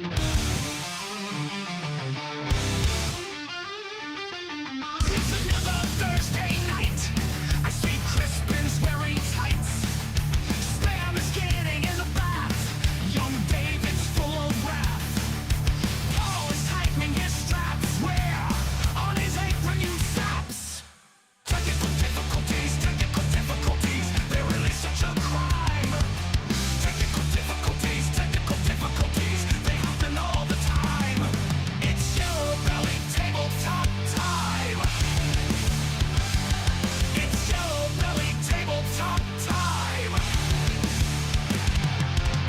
Another Thursday night. I see Crispin's wearing tights. Spam is getting in the bath. Young David's full of wrath. Paul is tightening his straps. Where on his apron you saps. Technical difficulties. They're really such a crime. Technical difficulties. They happen all the time. It's Yellow Belly Tabletop time. It's Yellow Belly Tabletop time.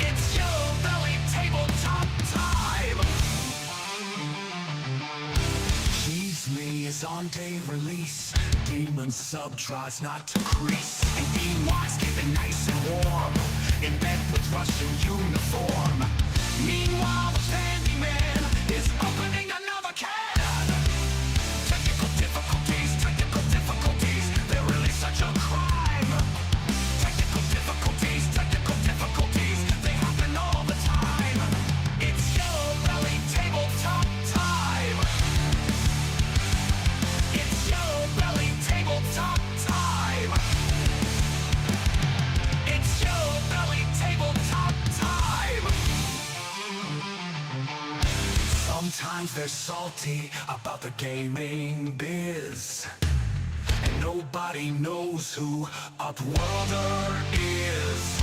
It's Yellow Belly Tabletop time. Cheese Me is on day release. Demon sub tries not to crease. And Dean wants keep it nice and warm. In bed with Russian uniform. Meanwhile, the Candyman is opening another can. Technical difficulties. They're really such a crime. Technical difficulties. They happen all the time. It's Yellow Belly Tabletop time. It's Yellow Belly Tabletop time. It's Yellow Belly Tabletop time. Sometimes they're salty about the gaming biz. And nobody knows who Upworlder is.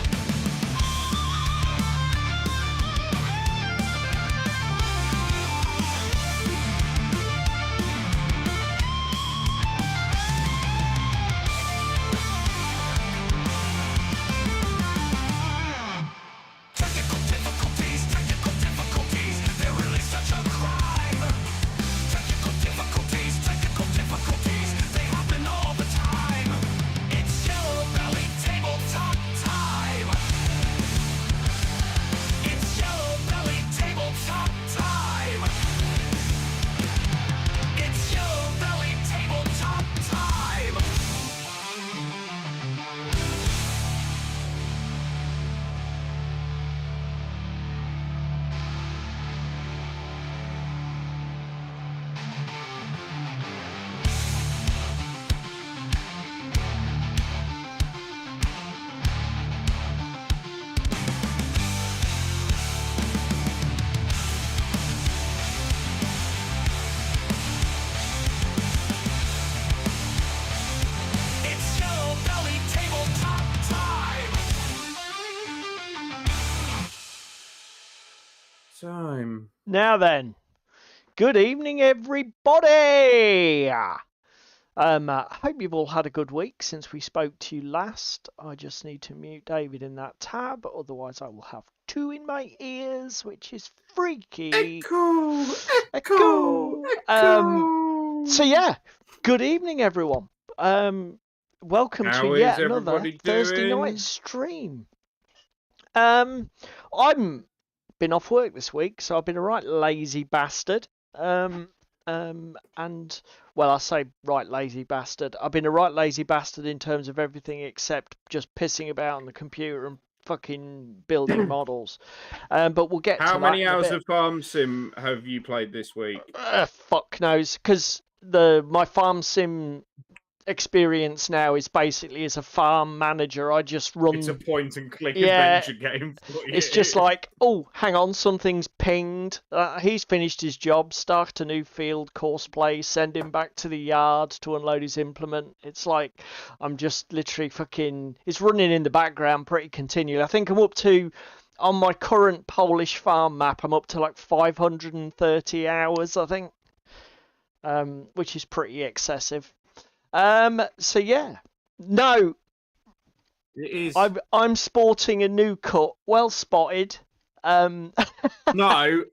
Technical difficulties, they're really such a crime. Technical difficulties, they happen all the time. It's Yellow Belly Tabletop time. It's Yellow Belly Tabletop time. It's Yellow Belly Tabletop time. It's Yellow Belly Tabletop time. Time. Now then, good evening, everybody. Hope you've all had a good week since we spoke to you last. I just need to mute David in that tab, otherwise I will have two in my ears, which is freaky. Echo. So yeah, good evening, everyone. Welcome How to is yet another everybody Thursday doing? night stream. I'm been off work this week, so I've been a right lazy bastard. And well, I say right lazy bastard. I've been a right lazy bastard in terms of everything except just pissing about on the computer and fucking building models. But we'll get to How that many in a hours bit. of Farm Sim have you played this week? Fuck knows, because my farm sim experience now is basically as a farm manager. I just run. It's a point and click Yeah, adventure game for you. It's just like, oh, hang on, something's pinged. He's finished his job. Start a new field, course play, send him back to the yard to unload his implement. It's like I'm just literally fucking. It's running in the background pretty continually. I think I'm up to. On my current Polish farm map, I'm up to like 530 hours, I think, which is pretty excessive. So yeah, no, It is. I'm sporting a new cut. Well spotted. No,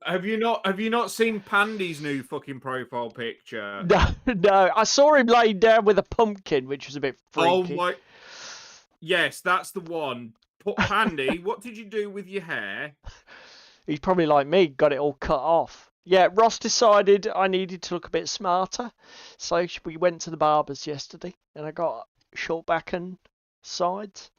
have you not seen Pandy's new fucking profile picture? No, I saw him laying down with a pumpkin, which was a bit freaky. Oh my! Yes, that's the one. Pandy, what did you do with your hair? He's probably like me, got it all cut off. Yeah, Ross decided I needed to look a bit smarter, so we went to the barber's yesterday, and I got short back and sides.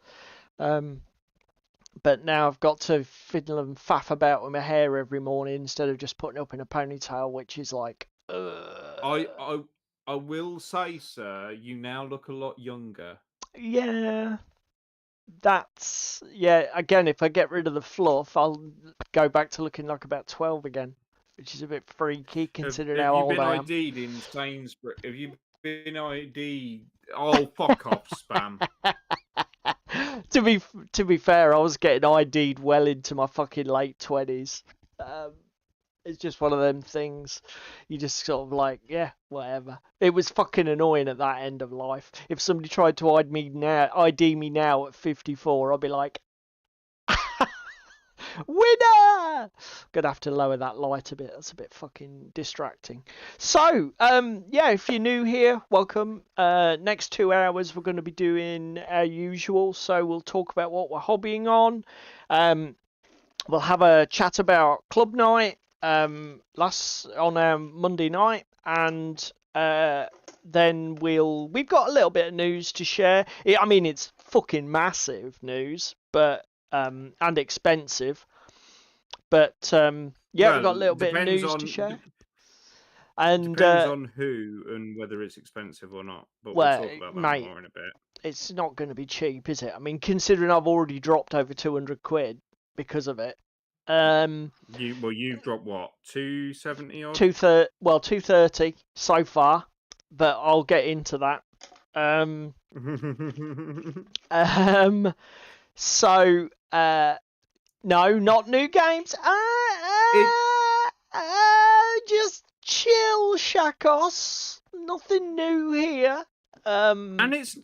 But now I've got to fiddle and faff about with my hair every morning instead of just putting it up in a ponytail, which is like. I will say, sir, you now look a lot younger. Yeah, again, if I get rid of the fluff, I'll go back to looking like about 12 again, which is a bit freaky considering Have how you old been I am. ID'd in Sainsbury's? Have you been ID'd? Oh, fuck off, spam. To be fair, I was getting ID'd well into my fucking late 20s. It's just one of them things. You just sort of like, yeah, whatever. It was fucking annoying at that end of life. If somebody tried to ID me now at 54, I'd be like, winner! Gonna have to lower that light a bit. That's a bit fucking distracting. So, yeah, if you're new here, welcome. Next 2 hours we're going to be doing our usual. So we'll talk about what we're hobbying on. We'll have a chat about club night last on Monday night, and then we've got a little bit of news to share. I mean, it's fucking massive news, but and expensive. But yeah, we've got a little bit of news to share. And depends on who and whether it's expensive or not. But we'll talk about that more in a bit. It's not going to be cheap, is it? I mean, considering I've already dropped over 200 quid because of it. You've dropped what, 270 odd? 230 so far, but I'll get into that. So no, not new games. Just chill, Shakos. Nothing new here. And it's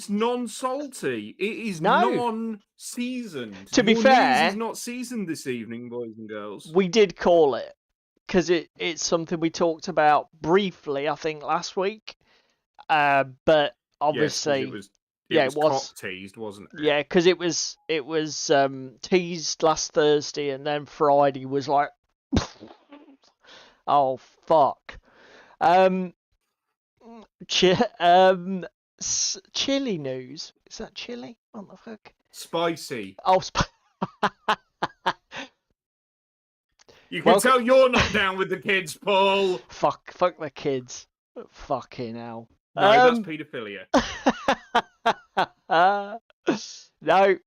non-salty. It is non-seasoned. To be Your fair, news is not seasoned this evening, boys and girls. We did call it because it's something we talked about briefly, I think, last week. But obviously, it was teased, wasn't it? Yeah, because it was teased last Thursday, and then Friday was like, oh fuck. Chili news. Is that chili? What the fuck? Spicy. Oh, you can tell you're not down with the kids, Paul. Fuck the kids. Fucking hell. No, that's paedophilia. No.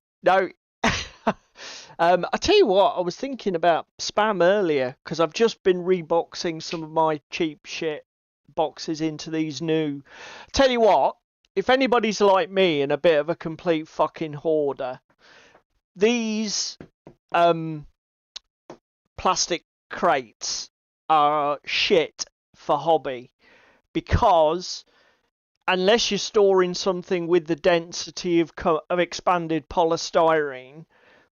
I tell you what, I was thinking about spam earlier because I've just been reboxing some of my cheap shit boxes into these new. Tell you what, if anybody's like me and a bit of a complete fucking hoarder, these plastic crates are shit for hobby because unless you're storing something with the density of expanded polystyrene,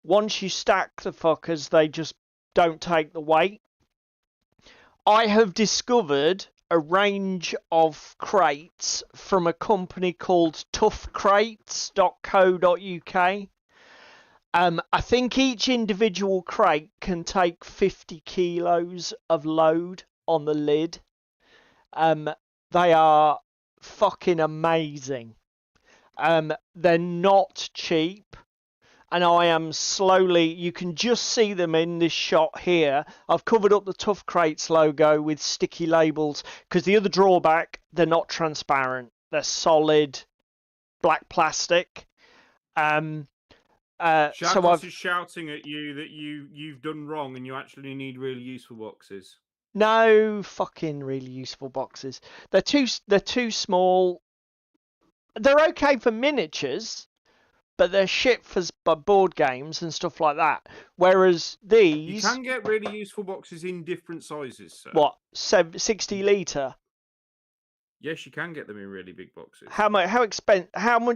once you stack the fuckers, they just don't take the weight. I have discovered a range of crates from a company called toughcrates.co.uk. I think each individual crate can take 50 kilos of load on the lid. They are fucking amazing. They're not cheap, and I am slowly, you can just see them in this shot here. I've covered up the Tough Crates logo with sticky labels because the other drawback, they're not transparent. They're solid black plastic. Shackles is shouting at you that you've done wrong and you actually need really useful boxes. No fucking really useful boxes. They're too small. They're okay for miniatures, but they're shit for board games and stuff like that. Whereas these, you can get really useful boxes in different sizes, sir. What, 60 litre? Yes, you can get them in really big boxes. How much?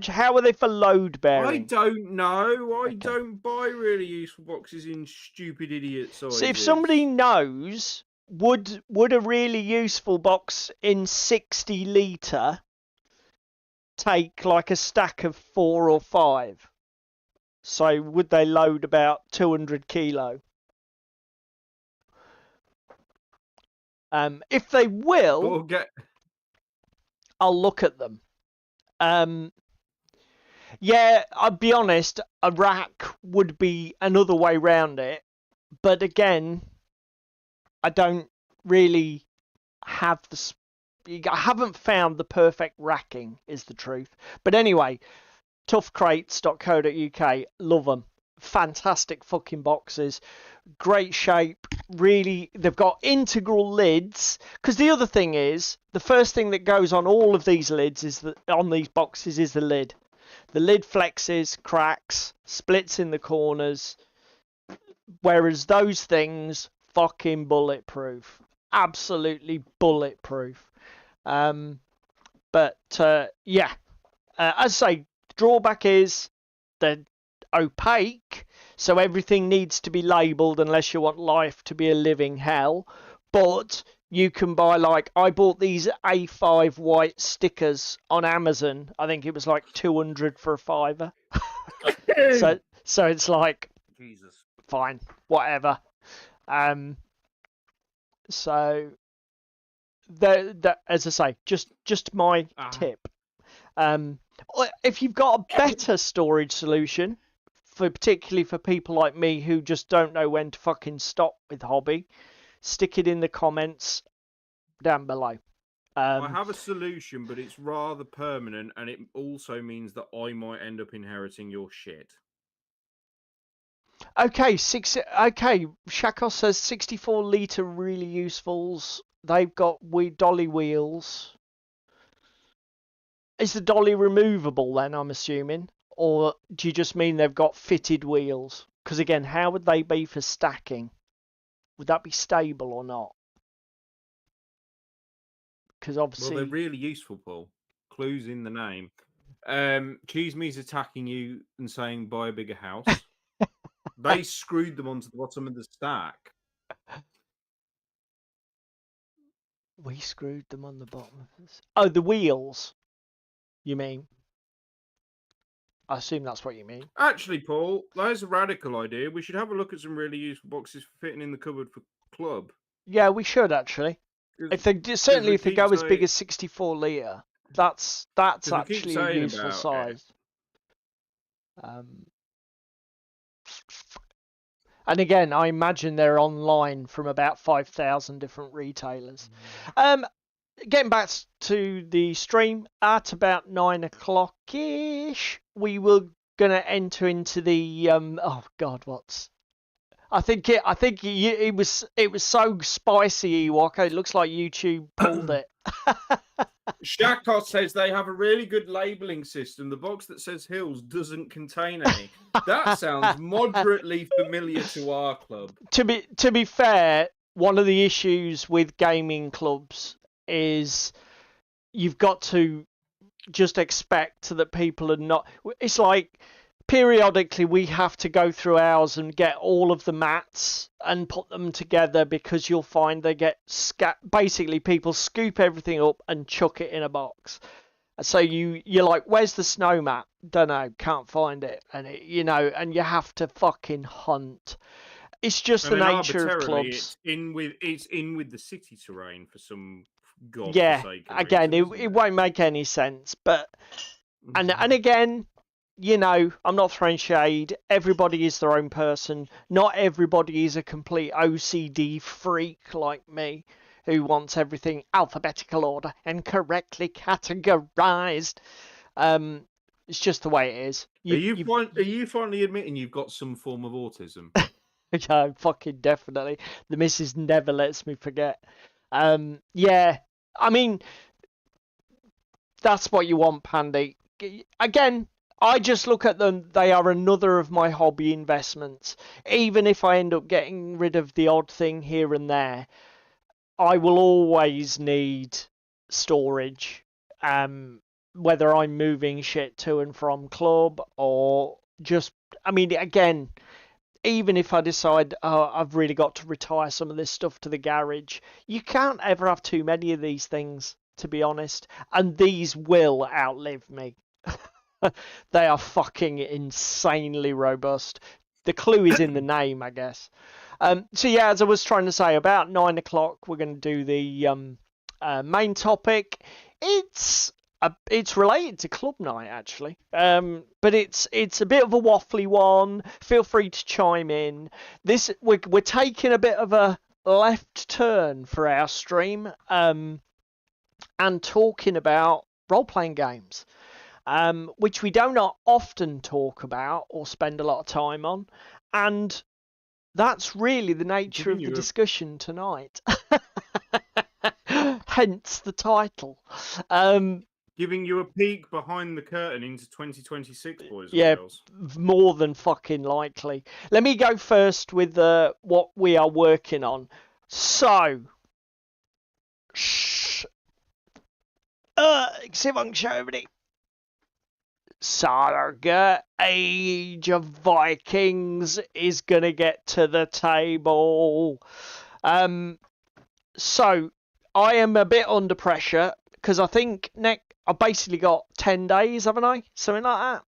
How are they for load bearing? I don't know. I don't buy really useful boxes in stupid idiot sizes. So if somebody knows, would a really useful box in 60 litre take like a stack of 4 or 5? So would they load about 200 kilo? If they will, I'll look at them. Yeah, I'll be honest, a rack would be another way round it. But again, I don't really have I haven't found the perfect racking, is the truth. But anyway, toughcrates.co.uk, love them. Fantastic fucking boxes, great shape. Really, they've got integral lids. Because the other thing is, the first thing that goes on all of these lids is that on these boxes is the lid. The lid flexes, cracks, splits in the corners. Whereas those things, fucking bulletproof. Absolutely bulletproof. But yeah, as I say, drawback is they're opaque, so everything needs to be labelled unless you want life to be a living hell. But you can buy, like, I bought these A5 white stickers on Amazon. I think it was like 200 for a fiver. So it's like, Jesus. fine, whatever. So that, as I say, just my tip. If you've got a better storage solution, particularly for people like me who just don't know when to fucking stop with hobby, stick it in the comments down below. I have a solution, but it's rather permanent, and it also means that I might end up inheriting your shit. Okay, Shakos says 64-litre really usefuls. They've got dolly wheels. Is the dolly removable then, I'm assuming? Or do you just mean they've got fitted wheels? Because again, how would they be for stacking? Would that be stable or not? Because obviously... Well, they're really useful, Paul. Clues in the name. Cheese Me's attacking you and saying buy a bigger house. They screwed them onto the bottom of the stack. We screwed them on the bottom of this. Oh, the wheels, you mean? I assume that's what you mean. Actually, Paul, there's a radical idea. We should have a look at some really useful boxes for fitting in the cupboard for club. Yeah, we should actually. If they go as big as 64-litre, that's actually a useful size. And again, I imagine they're online from about 5,000 different retailers. Getting back to the stream, at about 9 o'clock-ish, we were going to enter into the... oh, God, what's... I think it was so spicy, Ewok. It looks like YouTube pulled it. Shakot says they have a really good labelling system. The box that says Hills doesn't contain any. That sounds moderately familiar to our club. To be fair, one of the issues with gaming clubs is you've got to just expect that people are not... It's like... Periodically, we have to go through ours and get all of the mats and put them together because you'll find they get basically, people scoop everything up and chuck it in a box. So you're like, where's the snow mat? Don't know, can't find it. And and you have to fucking hunt. It's just the nature of clubs. It's in with the city terrain for some godforsaken reason. Again, it won't make any sense. But and again, I'm not throwing shade. Everybody is their own person. Not everybody is a complete OCD freak like me who wants everything alphabetical order and correctly categorized. It's just the way it is. Are you finally admitting you've got some form of autism? Yeah, fucking definitely. The missus never lets me forget. Yeah, I mean, that's what you want, Pandy. Again, I just look at them, they are another of my hobby investments. Even if I end up getting rid of the odd thing here and there, I will always need storage. Whether I'm moving shit to and from club or just... I mean, again, even if I decide, I've really got to retire some of this stuff to the garage, you can't ever have too many of these things, to be honest. And these will outlive me. They are fucking insanely robust. The clue is in the name, I guess. So yeah, as I was trying to say, about 9 o'clock we're going to do the main topic. It's it's related to club night actually, but it's a bit of a waffly one. Feel free to chime in. We're taking a bit of a left turn for our stream, and talking about role-playing games, which we do not often talk about or spend a lot of time on, and that's really the nature of the discussion tonight. Hence the title. Giving you a peek behind the curtain into 2026, boys and Yeah, girls. more than fucking likely. Let me go first with what we are working on. So, see if I can show everybody. Saga Age of Vikings is gonna get to the table. So I am a bit under pressure because I think I've basically got 10 days, haven't I? Something like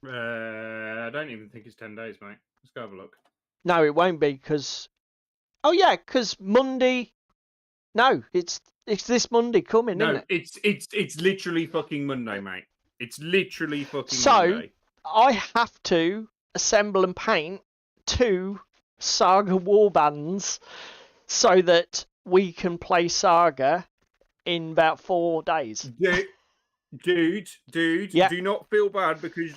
I don't even think it's 10 days, mate. Let's go have a look. that. No, it won't be because. Oh yeah, because Monday. No, it's this Monday coming, isn't it? It's literally fucking Monday, mate. It's literally fucking So Monday. I have to assemble and paint 2 Saga warbands so that we can play Saga in about 4 days. Dude, Yeah. do not feel bad because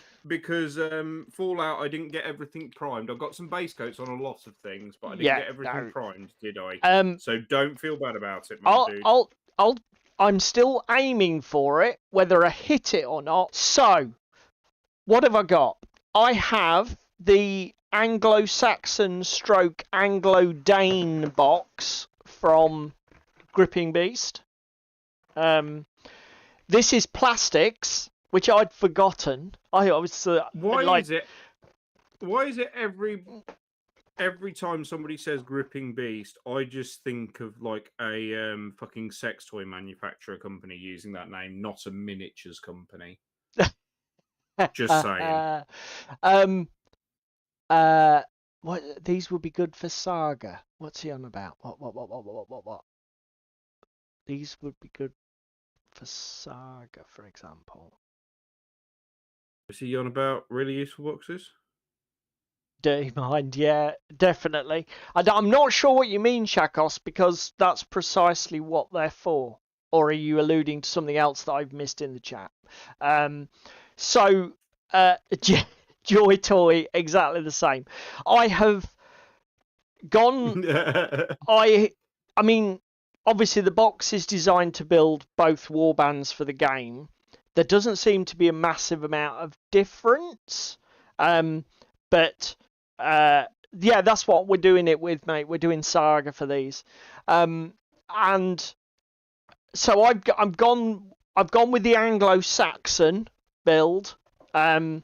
Fallout, I didn't get everything primed. I got some base coats on a lot of things, but I didn't get everything primed, did I? So don't feel bad about it, dude. I'm still aiming for it, whether I hit it or not. So, what have I got? I have the Anglo-Saxon stroke Anglo-Dane box from Gripping Beast. This is plastics, which I'd forgotten. I was Why is it every time somebody says Gripping Beast, I just think of like a fucking sex toy manufacturer company using that name, not a miniatures company. Just saying. What these would be good for Saga? What's he on about? What? These would be good for Saga, for example. Is he on about really useful boxes? Dirty Mind, yeah, definitely. I'm not sure what you mean, Shakos, because that's precisely what they're for. Or are you alluding to something else that I've missed in the chat? Joy Toy, exactly the same. I have gone. I mean, obviously the box is designed to build both warbands for the game. There doesn't seem to be a massive amount of difference, but yeah, that's what we're doing it with, mate. We're doing Saga for these, and so I've gone with the Anglo-Saxon build. This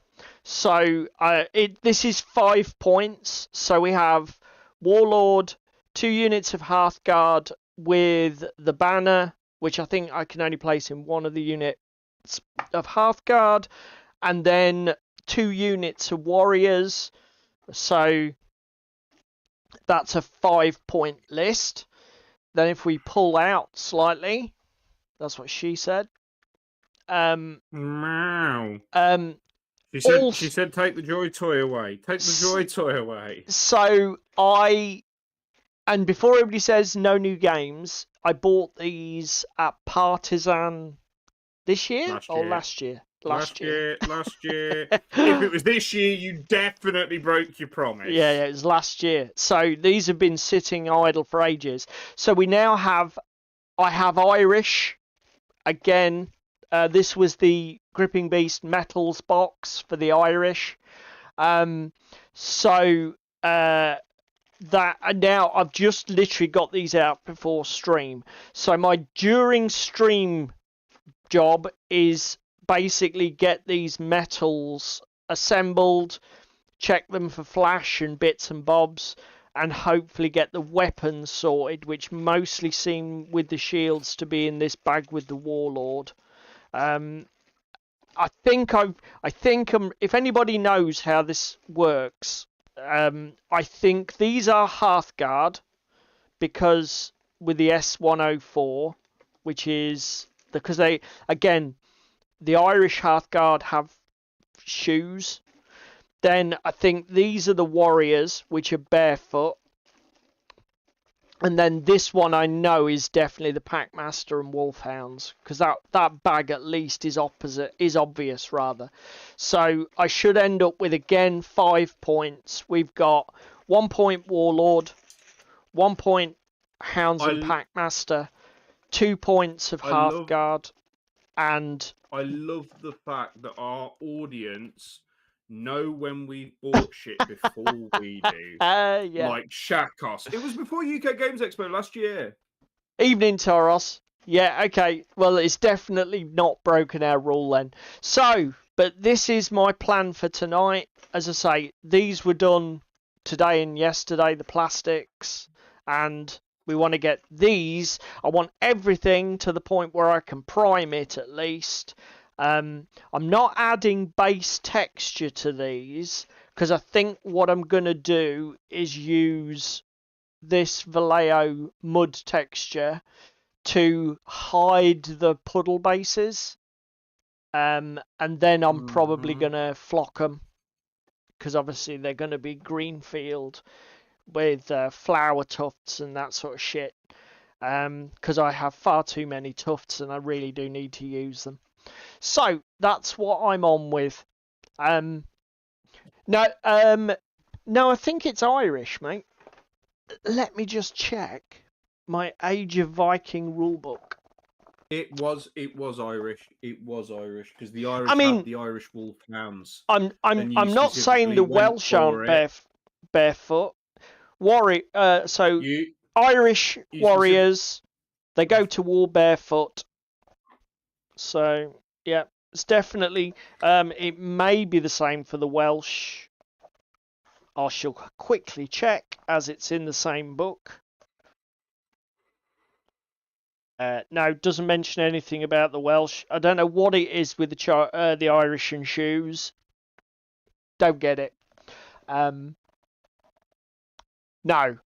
is 5 points. So we have Warlord, 2 units of Hearthguard with the banner, which I think I can only place in one of the units of Hearthguard, and then 2 units of Warriors. So that's a 5-point list. Then if we pull out slightly, that's what she said. Meow. She said take the Joy Toy away. Take the Joy Toy away. So and before everybody says no new games, I bought these at Partisan this year or last year? Last year. If it was this year, you definitely broke your promise. Yeah, it was last year. So these have been sitting idle for ages. So we now I have Irish again. This was the Gripping Beast Metals box for the Irish. That and now I've just literally got these out before stream. So my during stream job is basically get these metals assembled, check them for flash and bits and bobs, and hopefully get the weapons sorted, which mostly seem with the shields to be in this bag with the Warlord. I think if anybody knows how this works, I think these are Hearthguard, because with the S104, which is because they, again, the Irish Hearthguard have shoes. Then I think these are the warriors, which are barefoot. And then this one I know is definitely the Packmaster and Wolfhounds, because that bag at least is obvious rather. So I should end up with, again, 5 points. We've got 1 point Warlord, 1 point Hounds and Packmaster, 2 points of Hearthguard, and I love the fact that our audience know when we bought shit before we do. yeah. Like Shakos. It was before UK Games Expo last year. Evening, Toros. Yeah, okay. Well, it's definitely not broken our rule then. So, but this is my plan for tonight. As I say, these were done today and yesterday, the plastics, and we want to get these. I want everything to the point where I can prime it at least. I'm not adding base texture to these because I think what I'm going to do is use this Vallejo mud texture to hide the puddle bases. And then I'm probably going to flock them because obviously they're going to be greenfield with flower tufts and that sort of shit. Because I have far too many tufts and I really do need to use them. So that's what I'm on with. No, I think it's Irish, mate. Let me just check my Age of Viking rulebook. It was Irish. It was Irish because the Irish have the Irish Wolfhounds. I'm not saying the Welsh aren't barefoot. Irish warriors, they go to war barefoot. So yeah, it's definitely. It may be the same for the Welsh. I shall quickly check as it's in the same book. No, it doesn't mention anything about the Welsh. I don't know what it is with the Irish and shoes. Don't get it. No,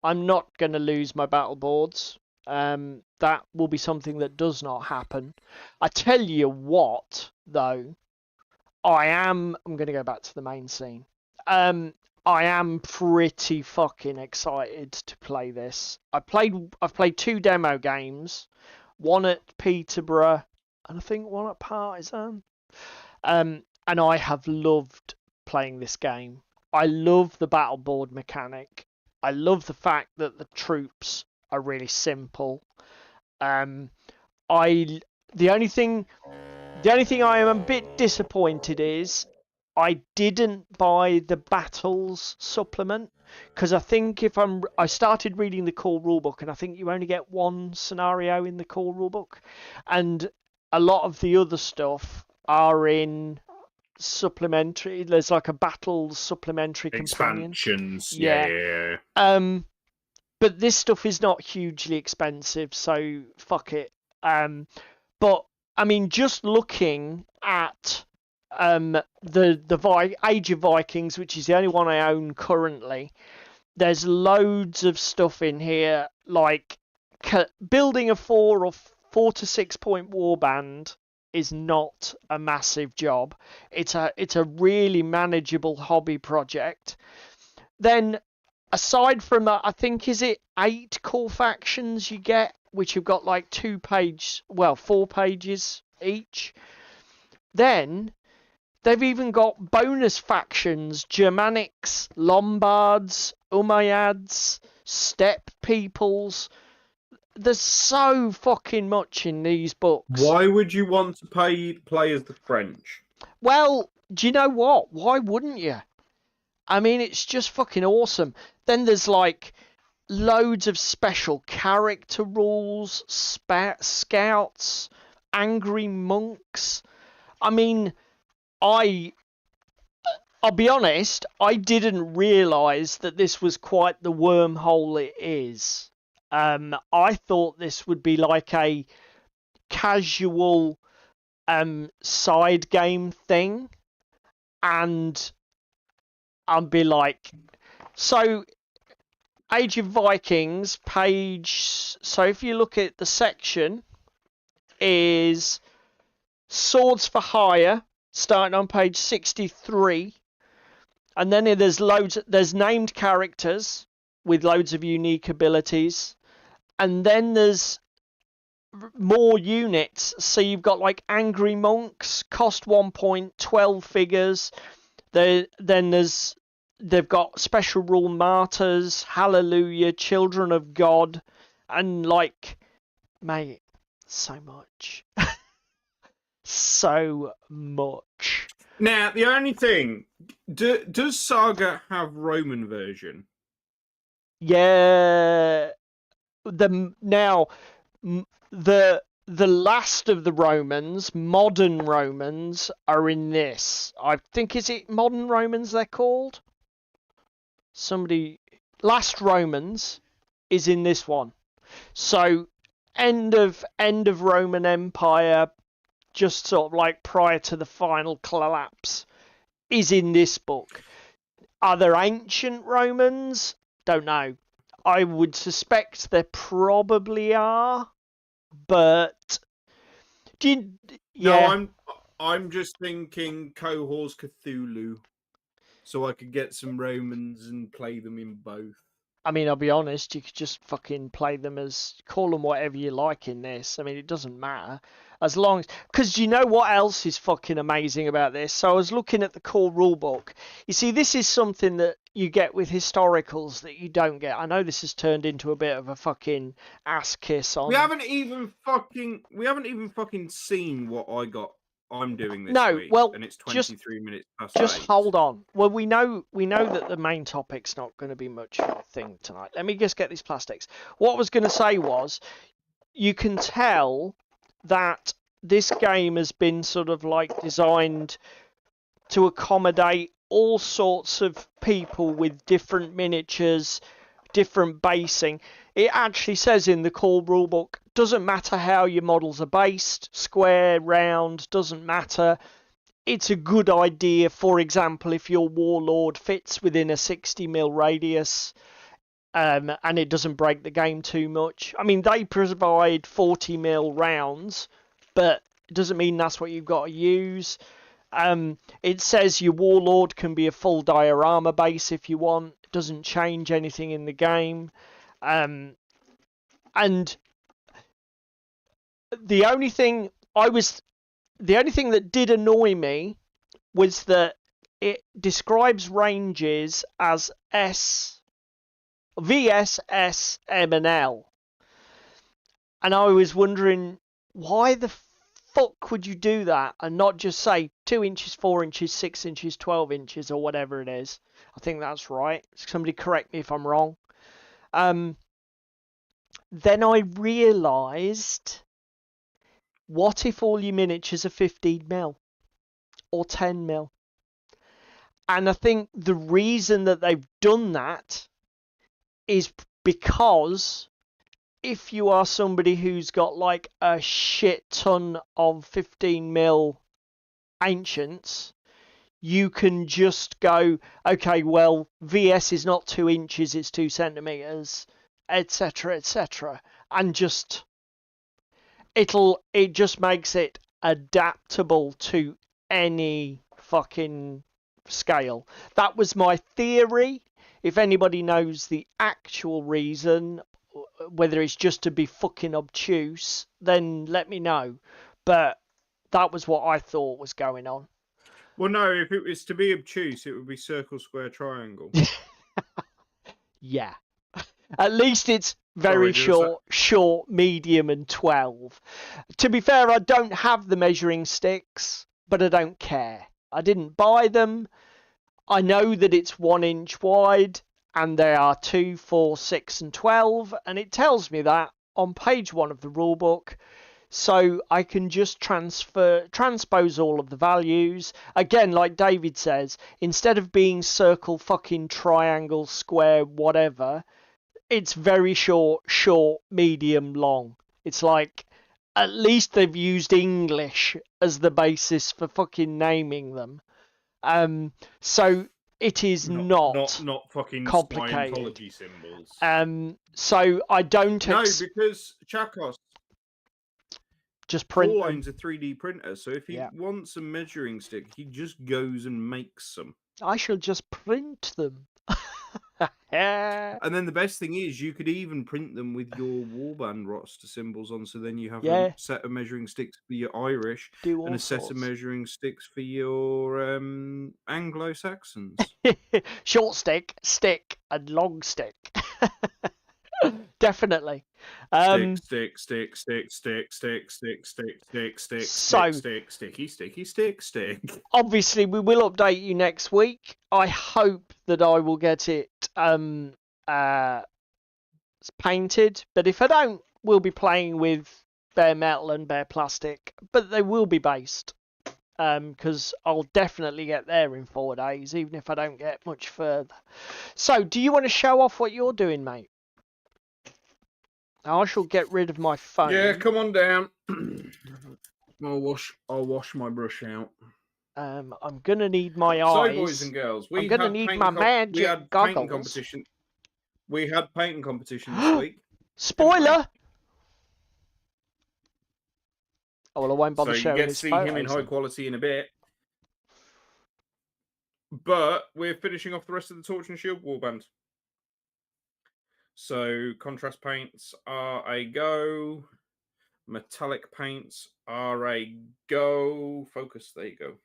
I'm not going to lose my battle boards. That will be something that does not happen. I tell you what, though, I'm going to go back to the main scene. I am pretty fucking excited to play this. I've played 2 demo games, one at Peterborough and I think one at Partisan. And I have loved playing this game. I love the battle board mechanic. I love the fact that the troops are really simple. The only thing I am a bit disappointed is I didn't buy the battles supplement because I think I started reading the core rulebook and I think you only get 1 scenario in the core rulebook, and a lot of the other stuff are in supplementary. There's like a battles supplementary companion. Expansions. Yeah. But this stuff is not hugely expensive, so fuck it. But I mean, just looking at the Age of Vikings, which is the only one I own currently, there's loads of stuff in here, like building a 4 to 6 point warband is not a massive job. It's a really manageable hobby project. Then aside from that, I think is it 8 core factions you get, which have got like 4 pages each. Then they've even got bonus factions: Germanics, Lombards, Umayyads, Steppe peoples. There's so fucking much in these books. Why would you want to play as the French? Well, do you know what? Why wouldn't you? I mean, it's just fucking awesome. Then there's like loads of special character rules, scouts, angry monks. I mean, I'll be honest, I didn't realise that this was quite the wormhole it is. I thought this would be like a casual side game thing, and I'd be like, so Age of Vikings page. So if you look at the section, is Swords for Hire, starting on page 63. And then there's named characters with loads of unique abilities. And then there's more units. So you've got like Angry Monks, cost 1 point, 12 figures. Then they've got Special Rule Martyrs, Hallelujah, Children of God, and like, mate, so much. So much. Now, the only thing, does Saga have Roman version? Yeah. The last of the Romans, modern Romans, are in this. I think, is it modern Romans they're called? Last Romans is in this one. So end of Roman Empire, just sort of like prior to the final collapse, is in this book. Are there ancient Romans? Don't know. I would suspect there probably are, but yeah. No, I'm just thinking Cohor's Cthulhu, so I could get some Romans and play them in both. I mean, I'll be honest, you could just fucking play them call them whatever you like in this. I mean, it doesn't matter. As long as, because you know what else is fucking amazing about this? So I was looking at the core rulebook. You see, this is something that you get with historicals that you don't get. I know this has turned into a bit of a fucking ass kiss on. We haven't even fucking seen what I'm doing this No, week, well, and it's 23 minutes past Just 8. hold on. Well, we know that the main topic's not going to be much of a thing tonight. Let me just get these plastics. What I was going to say was, you can tell that this game has been sort of like designed to accommodate all sorts of people with different miniatures, different basing. It actually says in the core rulebook, doesn't matter how your models are based, square, round, doesn't matter. It's a good idea, for example, if your warlord fits within a 60mm radius, and it doesn't break the game too much. I mean, they provide 40mm rounds, but it doesn't mean that's what you've got to use. It says your warlord can be a full diorama base if you want. It doesn't change anything in the game. And the only thing that did annoy me was that it describes ranges as VS, S, M, and L. And I was wondering, why the fuck would you do that and not just say 2 inches, 4 inches, 6 inches, 12 inches, or whatever it is? I think that's right. Somebody correct me if I'm wrong. Then I realised, what if all your miniatures are 15mm or 10mm? And I think the reason that they've done that is because if you are somebody who's got like a shit ton of 15mm ancients, you can just go, okay, well, VS is not 2 inches, it's 2 centimeters, etc., etc., and just it just makes it adaptable to any fucking scale. That was my theory. If anybody knows the actual reason, whether it's just to be fucking obtuse, then let me know. But that was what I thought was going on. Well, no, if it was to be obtuse, it would be circle, square, triangle. Yeah. At least it's very short, medium, and 12. To be fair, I don't have the measuring sticks, but I don't care. I didn't buy them. I know that it's 1 inch wide, and they are 2, 4, 6, and 12, and it tells me that on page 1 of the rulebook. So I can just transpose all of the values. Again, like David says, instead of being circle, fucking triangle, square, whatever, it's very short, medium, long. It's like, at least they've used English as the basis for fucking naming them. So it is not fucking complicated. Scientology symbols. So I don't. No, because Chakos. Just print Paul them. owns a 3D printer, so if he Yeah. wants a measuring stick, he just goes and makes some. I shall just print them. And then the best thing is, you could even print them with your warband roster symbols on, so then you have Yeah. a set of measuring sticks for your Irish Do all and a set of sorts. measuring sticks for your Anglo-Saxons. Short stick, stick, and long stick. Definitely. Stick, So- stick. Obviously, we will update you next week. I hope that I will get it painted, but if I don't, we'll be playing with bare metal and bare plastic, but they will be based. Because I'll definitely get there in 4 days, even if I don't get much further. So, do you want to show off what you're doing, mate? I shall get rid of my phone. Yeah, come on down. I'll wash my brush out. I'm gonna need my So, eyes. boys and girls, we I'm gonna had need painting my magic we had goggles. painting competition. We had painting competition this week. Spoiler! Oh well, I won't bother So you showing get to his see photos. him in high then. quality in a bit. But we're finishing off the rest of the Torch and Shield warband. So contrast paints are a go. Metallic paints are a go. Focus, there you go.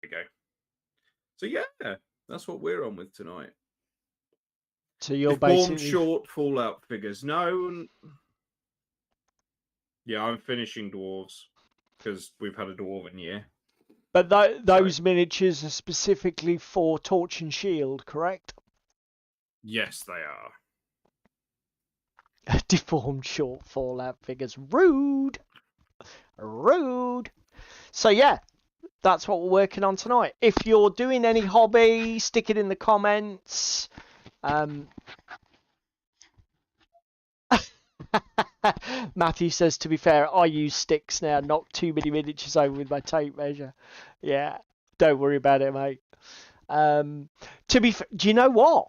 There you go. So yeah, that's what we're on with tonight. So you're Deformed basically short Fallout figures. No. Yeah, I'm finishing dwarves because we've had a dwarven year. But those miniatures are specifically for Torch and Shield, correct? Yes, they are. Deformed short Fallout figures. Rude! Rude! So yeah, that's what we're working on tonight. If you're doing any hobby, stick it in the comments. Matthew says, to be fair, I use sticks now, knock too many miniatures over with my tape measure. Yeah, don't worry about it, mate. To be do you know what?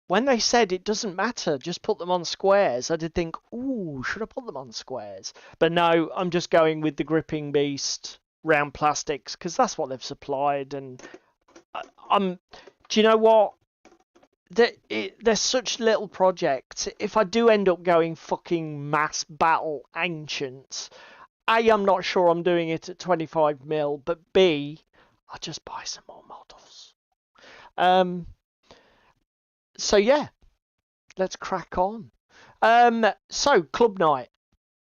When they said it doesn't matter, just put them on squares, I did think, ooh, should I put them on squares? But no, I'm just going with the gripping beast round plastics because that's what they've supplied. And do you know what? They're such little projects. If I do end up going fucking mass battle ancients, A, I'm not sure I'm doing it at 25mm, but B, I'll just buy some more models. So yeah, let's crack on. So club night.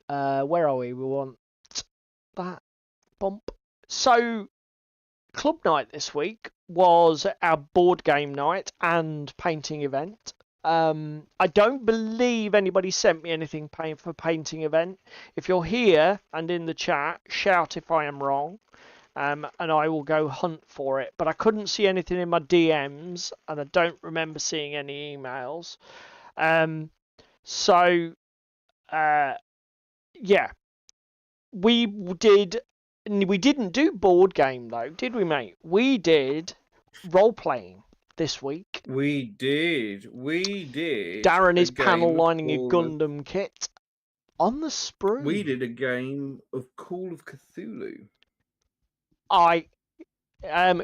Where are we? We want that bump. So club night this week was our board game night and painting event. I don't believe anybody sent me anything for painting event. If you're here and in the chat, shout if I am wrong. And I will go hunt for it. But I couldn't see anything in my DMs, and I don't remember seeing any emails. Yeah, we didn't do board game though, did we, mate? We did role playing this week. We did. Darren is a game panel of lining a Call of- Gundam kit on the sprue. We did a game of Call of Cthulhu.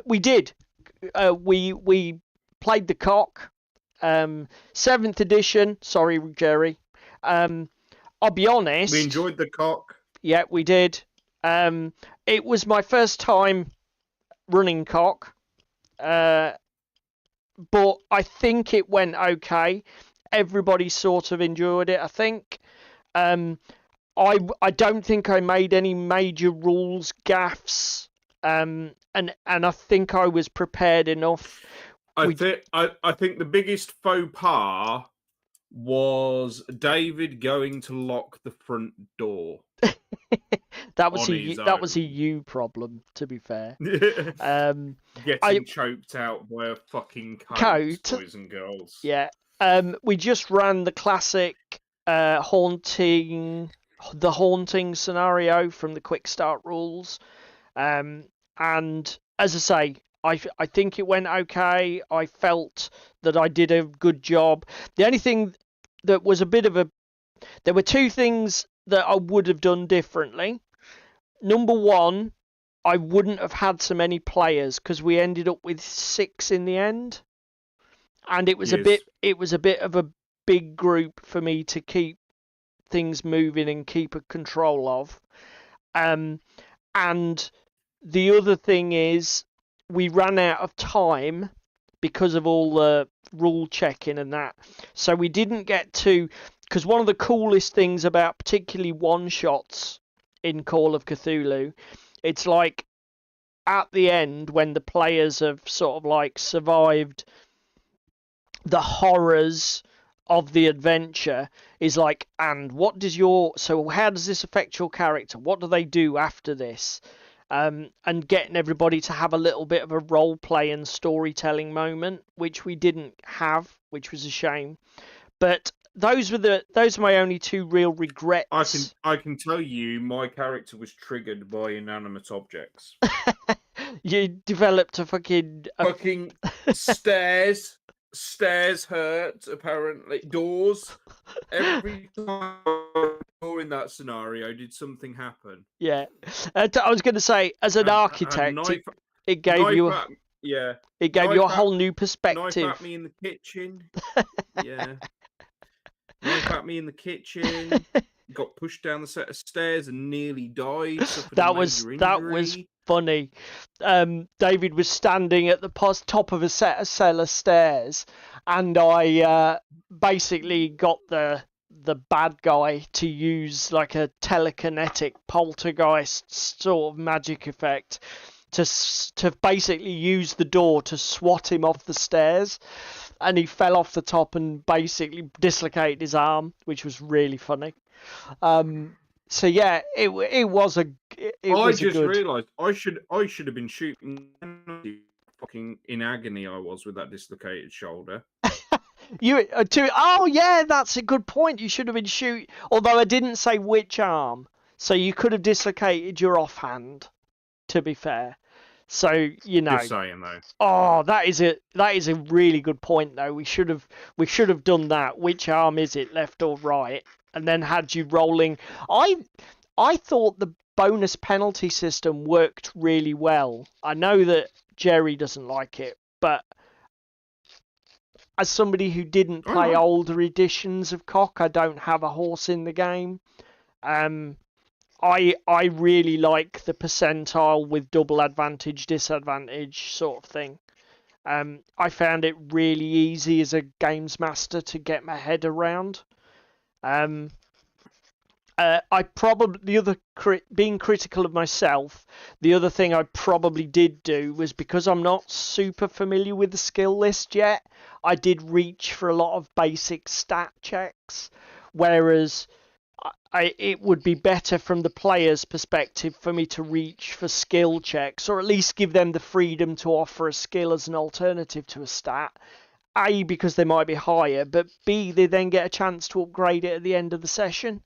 We did. We played the cock. 7th edition. Sorry, Jerry. I'll be honest. We enjoyed the cock. Yeah, we did. It was my first time running cock. But I think it went okay. Everybody sort of enjoyed it, I think. I don't think I made any major rules gaffes. And I think I was prepared enough. I think the biggest faux pas was David going to lock the front door. That was on a you problem, to be fair. Getting choked out by a fucking coat, boys and girls. Yeah. We just ran the classic haunting scenario from the quick start rules. And as I say, I think it went okay. I felt that I did a good job. The only thing that was a bit of a There were two things that I would have done differently. Number one, I wouldn't have had so many players because we ended up with 6 in the end, and it was a bit of a big group for me to keep things moving and keep a control of. And the other thing is we ran out of time because of all the rule checking and that. So we didn't get to, because one of the coolest things about particularly one-shots in Call of Cthulhu, it's like at the end when the players have sort of like survived the horrors of the adventure, is like, and what does so how does this affect your character? What do they do after this? And getting everybody to have a little bit of a role play and storytelling moment, which we didn't have, which was a shame. But those are my only two real regrets. I can tell you, my character was triggered by inanimate objects. You developed a fucking stairs. Stairs hurt, apparently. Doors. Every time in that scenario, did something happen? Yeah. I was going to say, as an architect, it gave you a whole new perspective. Knife at me in the kitchen. Yeah. Knife at me in the kitchen. Got pushed down the set of stairs and nearly died. That was funny. David was standing at the top of a set of cellar stairs, and I basically got the bad guy to use like a telekinetic poltergeist sort of magic effect to basically use the door to swat him off the stairs, and he fell off the top and basically dislocated his arm, which was really funny. So yeah, it was a. I just realised I should have been shooting. Fucking in agony I was with that dislocated shoulder. Oh yeah, that's a good point. You should have been shooting. Although I didn't say which arm, so you could have dislocated your offhand. To be fair, so you know. Just saying though. Oh, that is a really good point though. We should have done that. Which arm is it, left or right? And then had you rolling. I thought the bonus penalty system worked really well. I know that Jerry doesn't like it, but as somebody who didn't play older editions of Cock, I don't have a horse in the game. I really like the percentile with double advantage, disadvantage sort of thing. I found it really easy as a games master to get my head around. Being critical of myself, the other thing I probably did do was, because I'm not super familiar with the skill list yet, I did reach for a lot of basic stat checks, whereas it would be better from the player's perspective for me to reach for skill checks, or at least give them the freedom to offer a skill as an alternative to a stat. A, because they might be higher, but B, they then get a chance to upgrade it at the end of the session.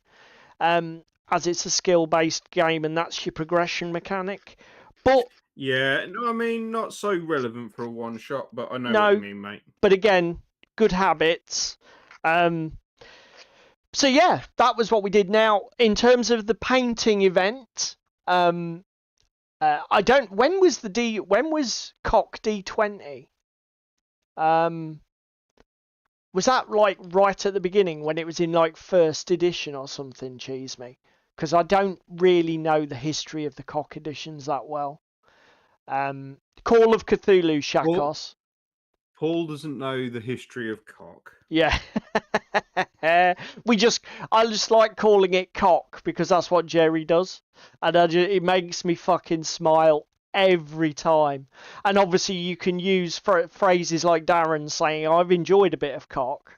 As it's a skill-based game, and that's your progression mechanic. But yeah, no, I mean, not so relevant for a one-shot, but I know what you mean, mate. But again, good habits. So yeah, that was what we did. Now, in terms of the painting event, when was Cock D20? Was that like right at the beginning when it was in like first edition or something, Cheese Me? Because I don't really know the history of the Cock editions that well. Call of Cthulhu, Shakos. Paul doesn't know the history of Cock. Yeah. I just like calling it Cock because that's what Jerry does. And it makes me fucking smile every time. And obviously you can use phrases like Darren saying, I've enjoyed a bit of Cock.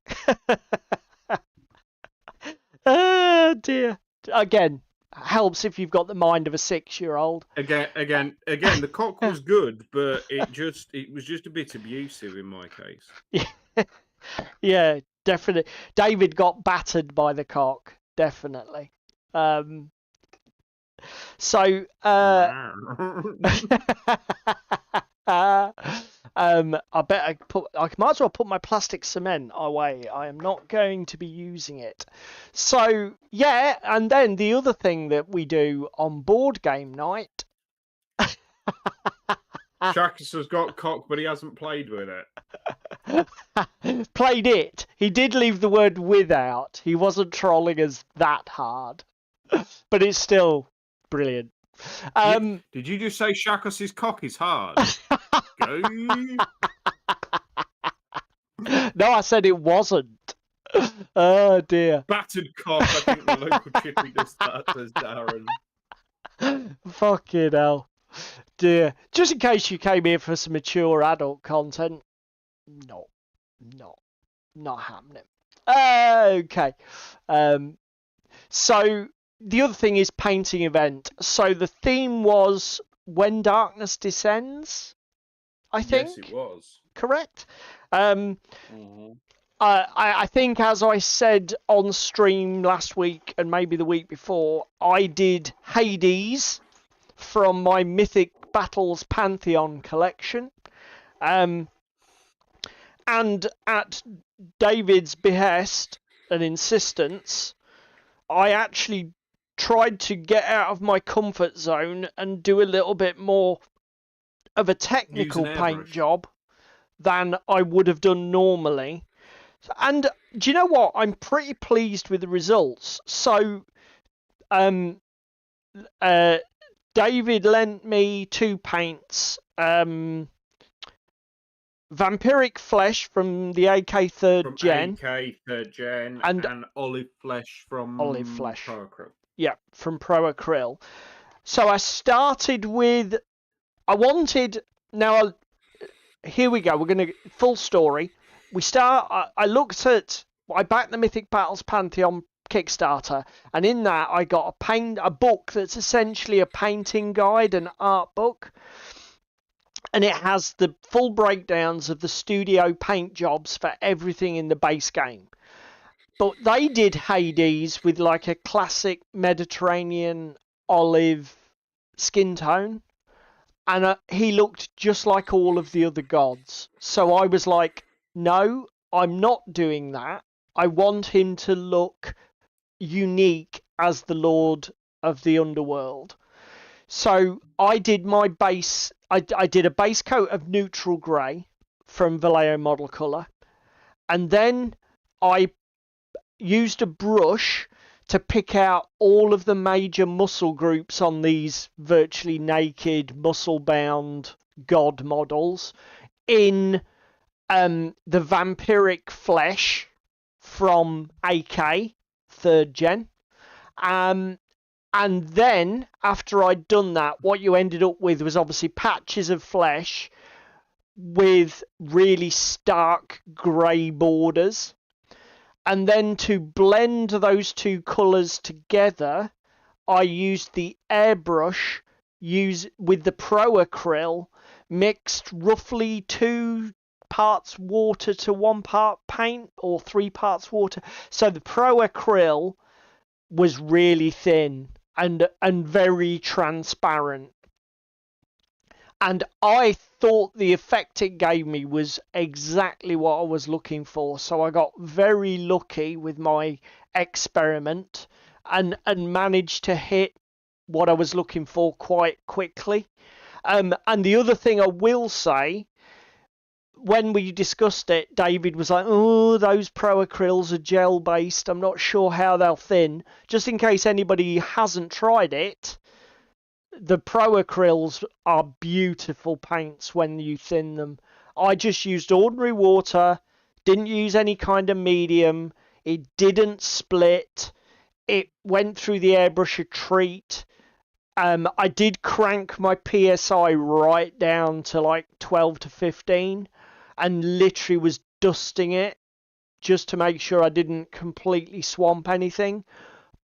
Oh dear. Again, helps if you've got the mind of a 6-year-old. Again, the Cock was good, but it was just a bit abusive in my case. Yeah, definitely. David got battered by the Cock, definitely. I might as well put my plastic cement away. I am not going to be using it. So yeah, and then the other thing that we do on board game night. Shakus has got cock, but he hasn't played with it. Played it. He did leave the word without. He wasn't trolling us that hard, but it's still brilliant. Did you just say Shakus's cock is hard? Go. No, I said it wasn't. Oh dear. Battered cock. I think the local chippy does that, says Darren. Fucking hell. Dear. Just in case you came here for some mature adult content. No. Not happening. Okay. So the other thing is painting event. So the theme was When Darkness Descends, I think. Yes, it was. Correct? I think, as I said on stream last week and maybe the week before, I did Hades from my Mythic Battles Pantheon collection. And at David's behest and insistence, I actually tried to get out of my comfort zone and do a little bit more of a technical paint job than I would have done normally. And do you know what? I'm pretty pleased with the results. So, David lent me 2 paints. Vampiric Flesh from the AK 3rd Gen. AK 3rd Gen and Olive Flesh from Pro Acryl. Yeah, from Pro Acryl. So I started with... Now, here we go. We're going to... Full story. I backed the Mythic Battles Pantheon Kickstarter, and in that I got a book that's essentially a painting guide, an art book. And it has the full breakdowns of the studio paint jobs for everything in the base game. But they did Hades with like a classic Mediterranean olive skin tone. And he looked just like all of the other gods. So I was like, no, I'm not doing that. I want him to look unique as the Lord of the Underworld. So I did my base... I did a base coat of neutral grey from Vallejo Model Colour. And then I used a brush to pick out all of the major muscle groups on these virtually naked, muscle-bound god models in the Vampiric Flesh from AK 3rd Gen. And then, after I'd done that, what you ended up with was obviously patches of flesh with really stark grey borders. And then to blend those 2 colours together, I used the airbrush with the Pro Acryl, mixed roughly 2 parts water to 1 part paint, or 3 parts water. So the Pro Acryl was really thin and very transparent. And I thought the effect it gave me was exactly what I was looking for. So I got very lucky with my experiment and managed to hit what I was looking for quite quickly. And the other thing I will say, when we discussed it, David was like, oh, those Pro Acryls are gel based. I'm not sure how they'll thin. Just in case anybody hasn't tried it, the Pro Acryls are beautiful paints when you thin them. I just used ordinary water, didn't use any kind of medium. It didn't split. It went through the airbrush a treat. I did crank my PSI right down to like 12 to 15 and literally was dusting it just to make sure I didn't completely swamp anything.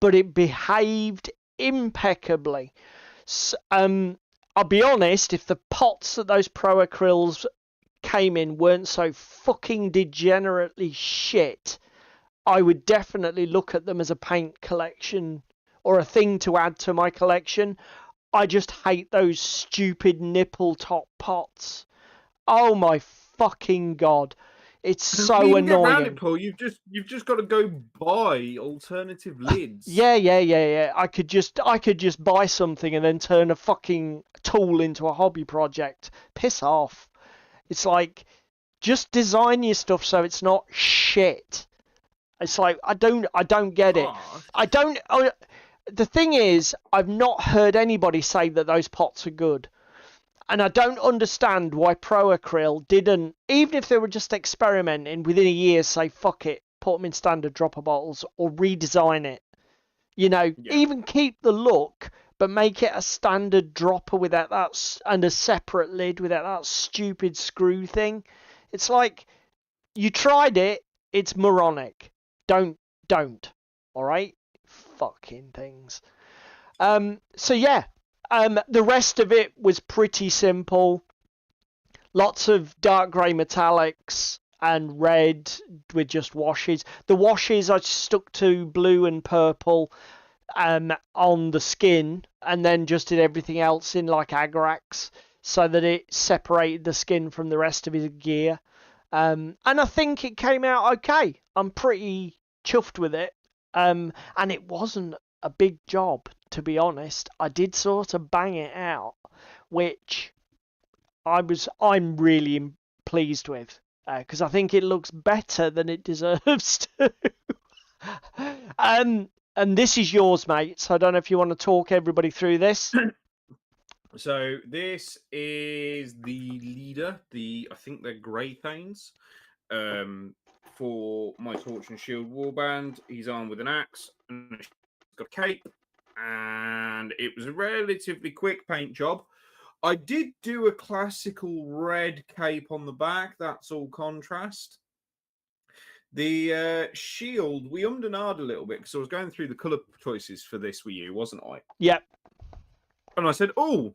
But it behaved impeccably. I'll be honest, if the pots that those Pro Acryls came in weren't so fucking degenerately shit, I would definitely look at them as a paint collection or a thing to add to my collection. I just hate those stupid nipple top pots. Oh my fucking god. It's so You can get around it, annoying. Paul. You've just got to go buy alternative lids. Yeah. I could just buy something and then turn a fucking tool into a hobby project. Piss off. It's like, just design your stuff so it's not shit. It's like, I don't get it. The thing is, I've not heard anybody say that those pots are good. And I don't understand why Pro Acryl didn't, even if they were just experimenting, within a year say, fuck it, put them in standard dropper bottles or redesign it. You know, even keep the look, but make it a standard dropper without that, and a separate lid without that stupid screw thing. It's like, you tried it, it's moronic. Don't. All right? Fucking things. So yeah, the rest of it was pretty simple. Lots of dark grey metallics and red with just washes. The washes I stuck to blue and purple on the skin, and then just did everything else in like Agrax so that it separated the skin from the rest of his gear. And I think it came out okay. I'm pretty chuffed with it. And it wasn't a big job, to be honest. I did sort of bang it out, which I'm really pleased with, because I think it looks better than it deserves to. And this is yours, mate. So I don't know if you want to talk everybody through this. So this is the leader, I think they're Grey Thanes, for my Torch and Shield warband. He's armed with an axe and he's got a cape, and it was a relatively quick paint job. I did do a classical red cape on the back. That's all contrast. The shield, we ummed and ahed a little bit because I was going through the colour choices for this with you, wasn't I? Yep. And I said, oh,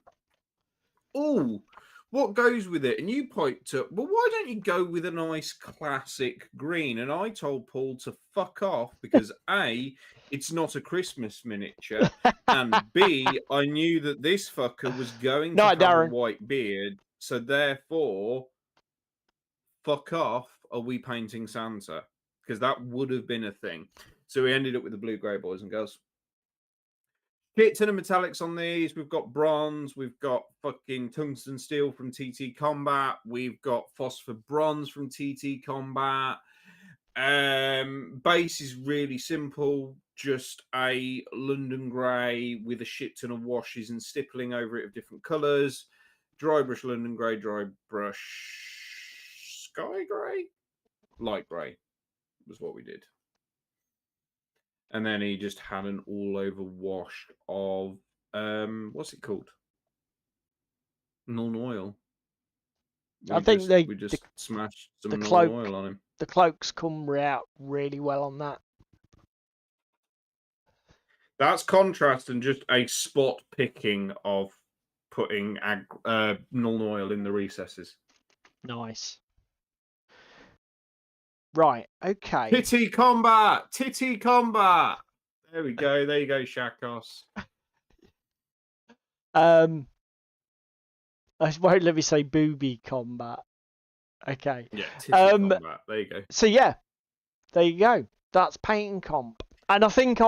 what goes with it? And you piped up, well, why don't you go with a nice classic green? And I told Paul to fuck off because A, it's not a Christmas miniature, and B, I knew that this fucker was going to have Darren. a white beard, so therefore, fuck off, are we painting Santa? Because that would have been a thing. So we ended up with the blue-grey boys and girls. Shit ton of metallics on these. We've got bronze. We've got fucking tungsten steel from TT Combat. We've got phosphor bronze from TT Combat. Base is really simple. Just a London grey with a shit ton of washes and stippling over it of different colours. Dry brush London grey. Dry brush sky grey. Light grey was what we did. And then he just had an all-over wash of, what's it called? Null oil. I think we just smashed some the null cloak, oil on him. The cloaks come out really well on that. That's contrast and just a spot picking of putting null oil in the recesses. Nice. Right, okay. Titty combat! Titty combat! There we go. There you go, Shakos. I won't let me say booby combat. Okay. Yeah, titty combat. There you go. So yeah, there you go. That's painting comp. And I think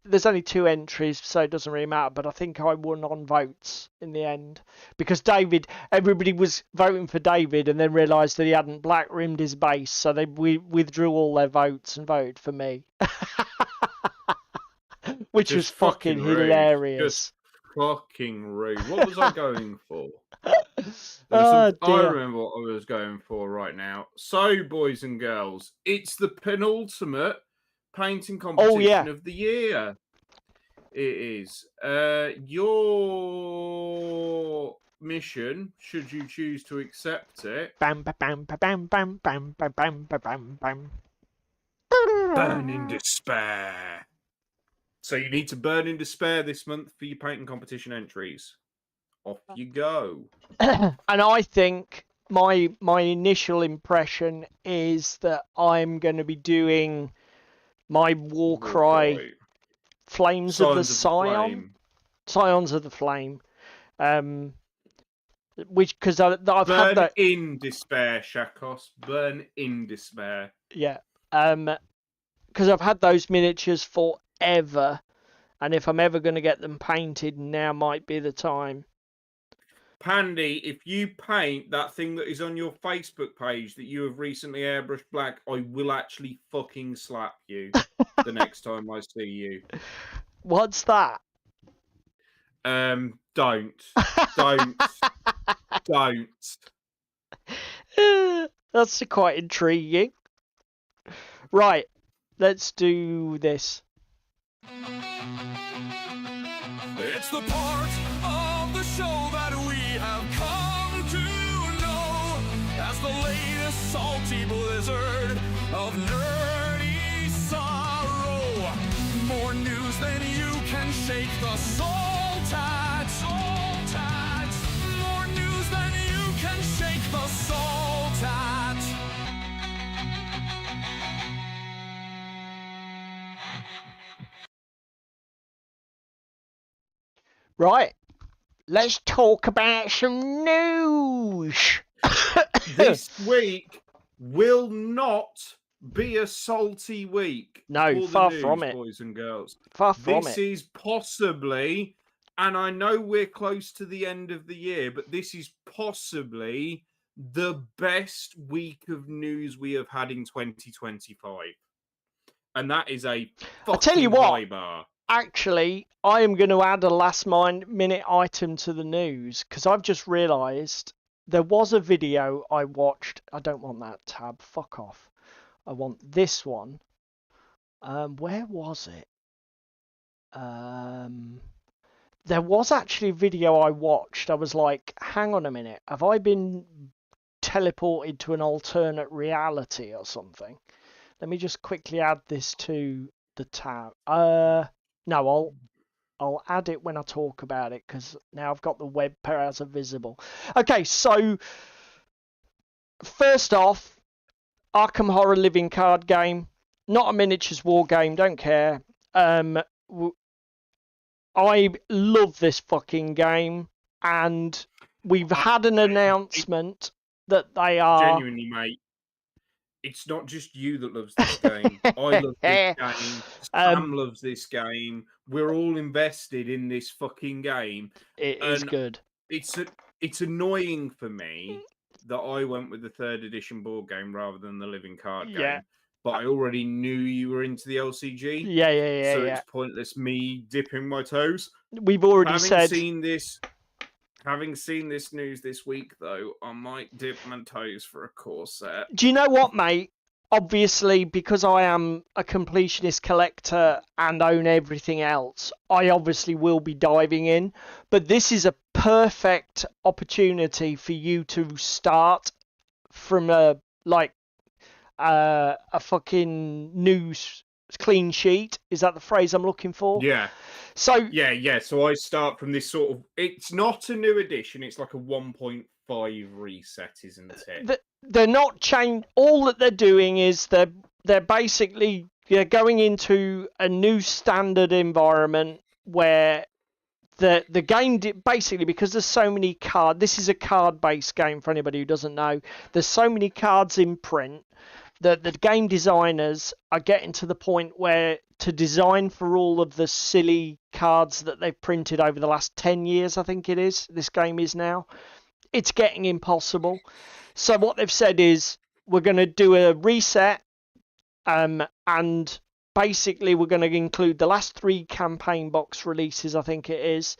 there's only 2 entries, so it doesn't really matter, but I think I won on votes in the end. Because everybody was voting for David and then realised that he hadn't black rimmed his base, so they withdrew all their votes and voted for me. Which was fucking hilarious. Just fucking rude. What was I going for? Oh, I remember what I was going for right now. So, boys and girls, it's the penultimate painting competition of the year. It is. Your mission, should you choose to accept it, bam, bam, bam, bam, bam, bam, bam, bam, bam, bam. Burn in despair. So you need to burn in despair this month for your painting competition entries. Off you go. And I think my initial impression is that I'm going to be doing my Warcry Flames of the Scion. Scions of the Flame. which because I've had Burn that. in despair, Shakos. Burn in despair. Yeah. Because I've had those miniatures forever, and if I'm ever going to get them painted, now might be the time. Pandy, if you paint that thing that is on your Facebook page that you have recently airbrushed black, I will actually fucking slap you the next time I see you. What's that? Don't. Don't. That's quite intriguing. Right, let's do this. It's the part of the show that we have come to know as the latest salty blizzard of nerdy sorrow. More news than you can shake the salt at. More news than you can shake the salt at. Right, let's talk about some news. This week will not be a salty week. No, for far the news, from it. boys and girls. Far from This it. is possibly, and I know we're close to the end of the year, but this is possibly the best week of news we have had in 2025. And that is a fucking tell you what, high bar. Actually, I am going to add a last-minute item to the news because I've just realised there was a video I watched. I don't want that tab. Fuck off. I want this one. Where was it? There was actually a video I watched. I was like, hang on a minute. Have I been teleported to an alternate reality or something? Let me just quickly add this to the tab. No, I'll add it when I talk about it because now I've got the web browser visible. Okay, so first off, Arkham Horror living card game, not a miniatures war game. Don't care. I love this fucking game, and we've had an announcement that they are Genuinely, mate. It's not just you that loves this game. I love this game. Sam loves this game. We're all invested in this fucking game. It is good. It's annoying for me that I went with the 3rd edition board game rather than the living card game. But I already knew you were into the LCG. Yeah. So it's pointless me dipping my toes. We've already Having seen this news this week, though, I might dip my toes for a core set. Do you know what, mate? Obviously, because I am a completionist collector and own everything else, I obviously will be diving in. But this is a perfect opportunity for you to start from a fucking news clean sheet. Is that the phrase I'm looking for? Yeah. So yeah. So I start from this sort of. It's not a new edition. It's like a 1.5 reset, isn't it? They're not changed. All that they're doing is they're basically going into a new standard environment where the game basically, because there's so many cards. This is a card-based game for anybody who doesn't know. There's so many cards in print that the game designers are getting to the point where to design for all of the silly cards that they've printed over the last 10 years, I think it is, this game is now, it's getting impossible. So what they've said is we're going to do a reset, and basically we're going to include the last 3 campaign box releases, I think it is,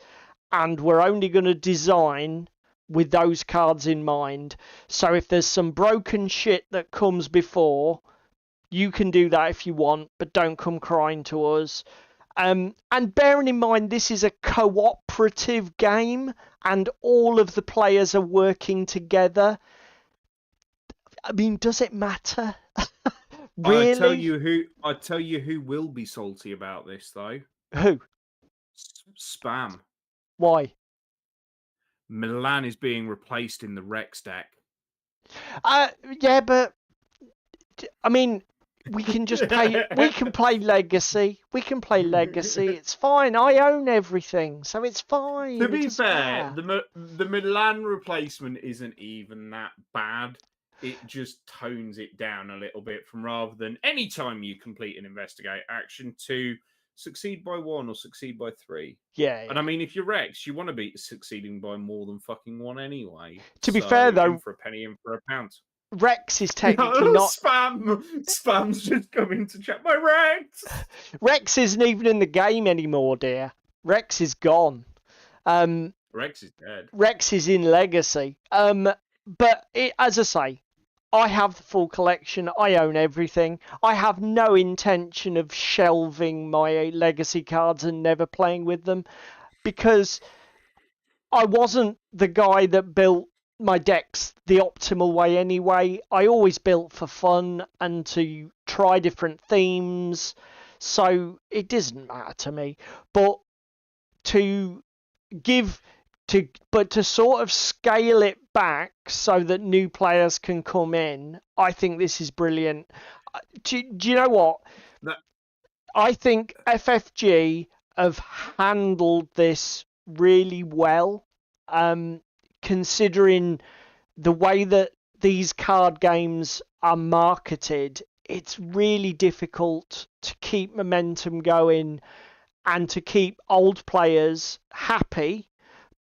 and we're only going to design with those cards in mind. So if there's some broken shit that comes before, you can do that if you want, but don't come crying to us. And bearing in mind, this is a cooperative game, and all of the players are working together. I mean, does it matter? Really? I tell you who will be salty about this, though. Who? Spam. Why? Milan is being replaced in the Rex deck. Yeah, but I mean, we can just play. We can play Legacy. We can play Legacy. It's fine. I own everything, so it's fine. To It be doesn't fair, matter. the Milan replacement isn't even that bad. It just tones it down a little bit from rather than any time you complete an investigate action to succeed by 1 or succeed by 3. Yeah, And I yeah. mean, if you're Rex, you want to be succeeding by more than fucking 1 anyway. To be So, fair, in though, for a penny, in for a pound. Rex is technically not. Spam's just coming to chat. My Rex. Rex isn't even in the game anymore, dear. Rex is gone. Rex is dead. Rex is in Legacy. But as I say, I have the full collection. I own everything. I have no intention of shelving my Legacy cards and never playing with them because I wasn't the guy that built my decks the optimal way anyway. I always built for fun and to try different themes. So it doesn't matter to me. But to to sort of scale it back so that new players can come in, I think this is brilliant. Do you know what? That- I think FFG have handled this really well, considering the way that these card games are marketed. It's really difficult to keep momentum going and to keep old players happy,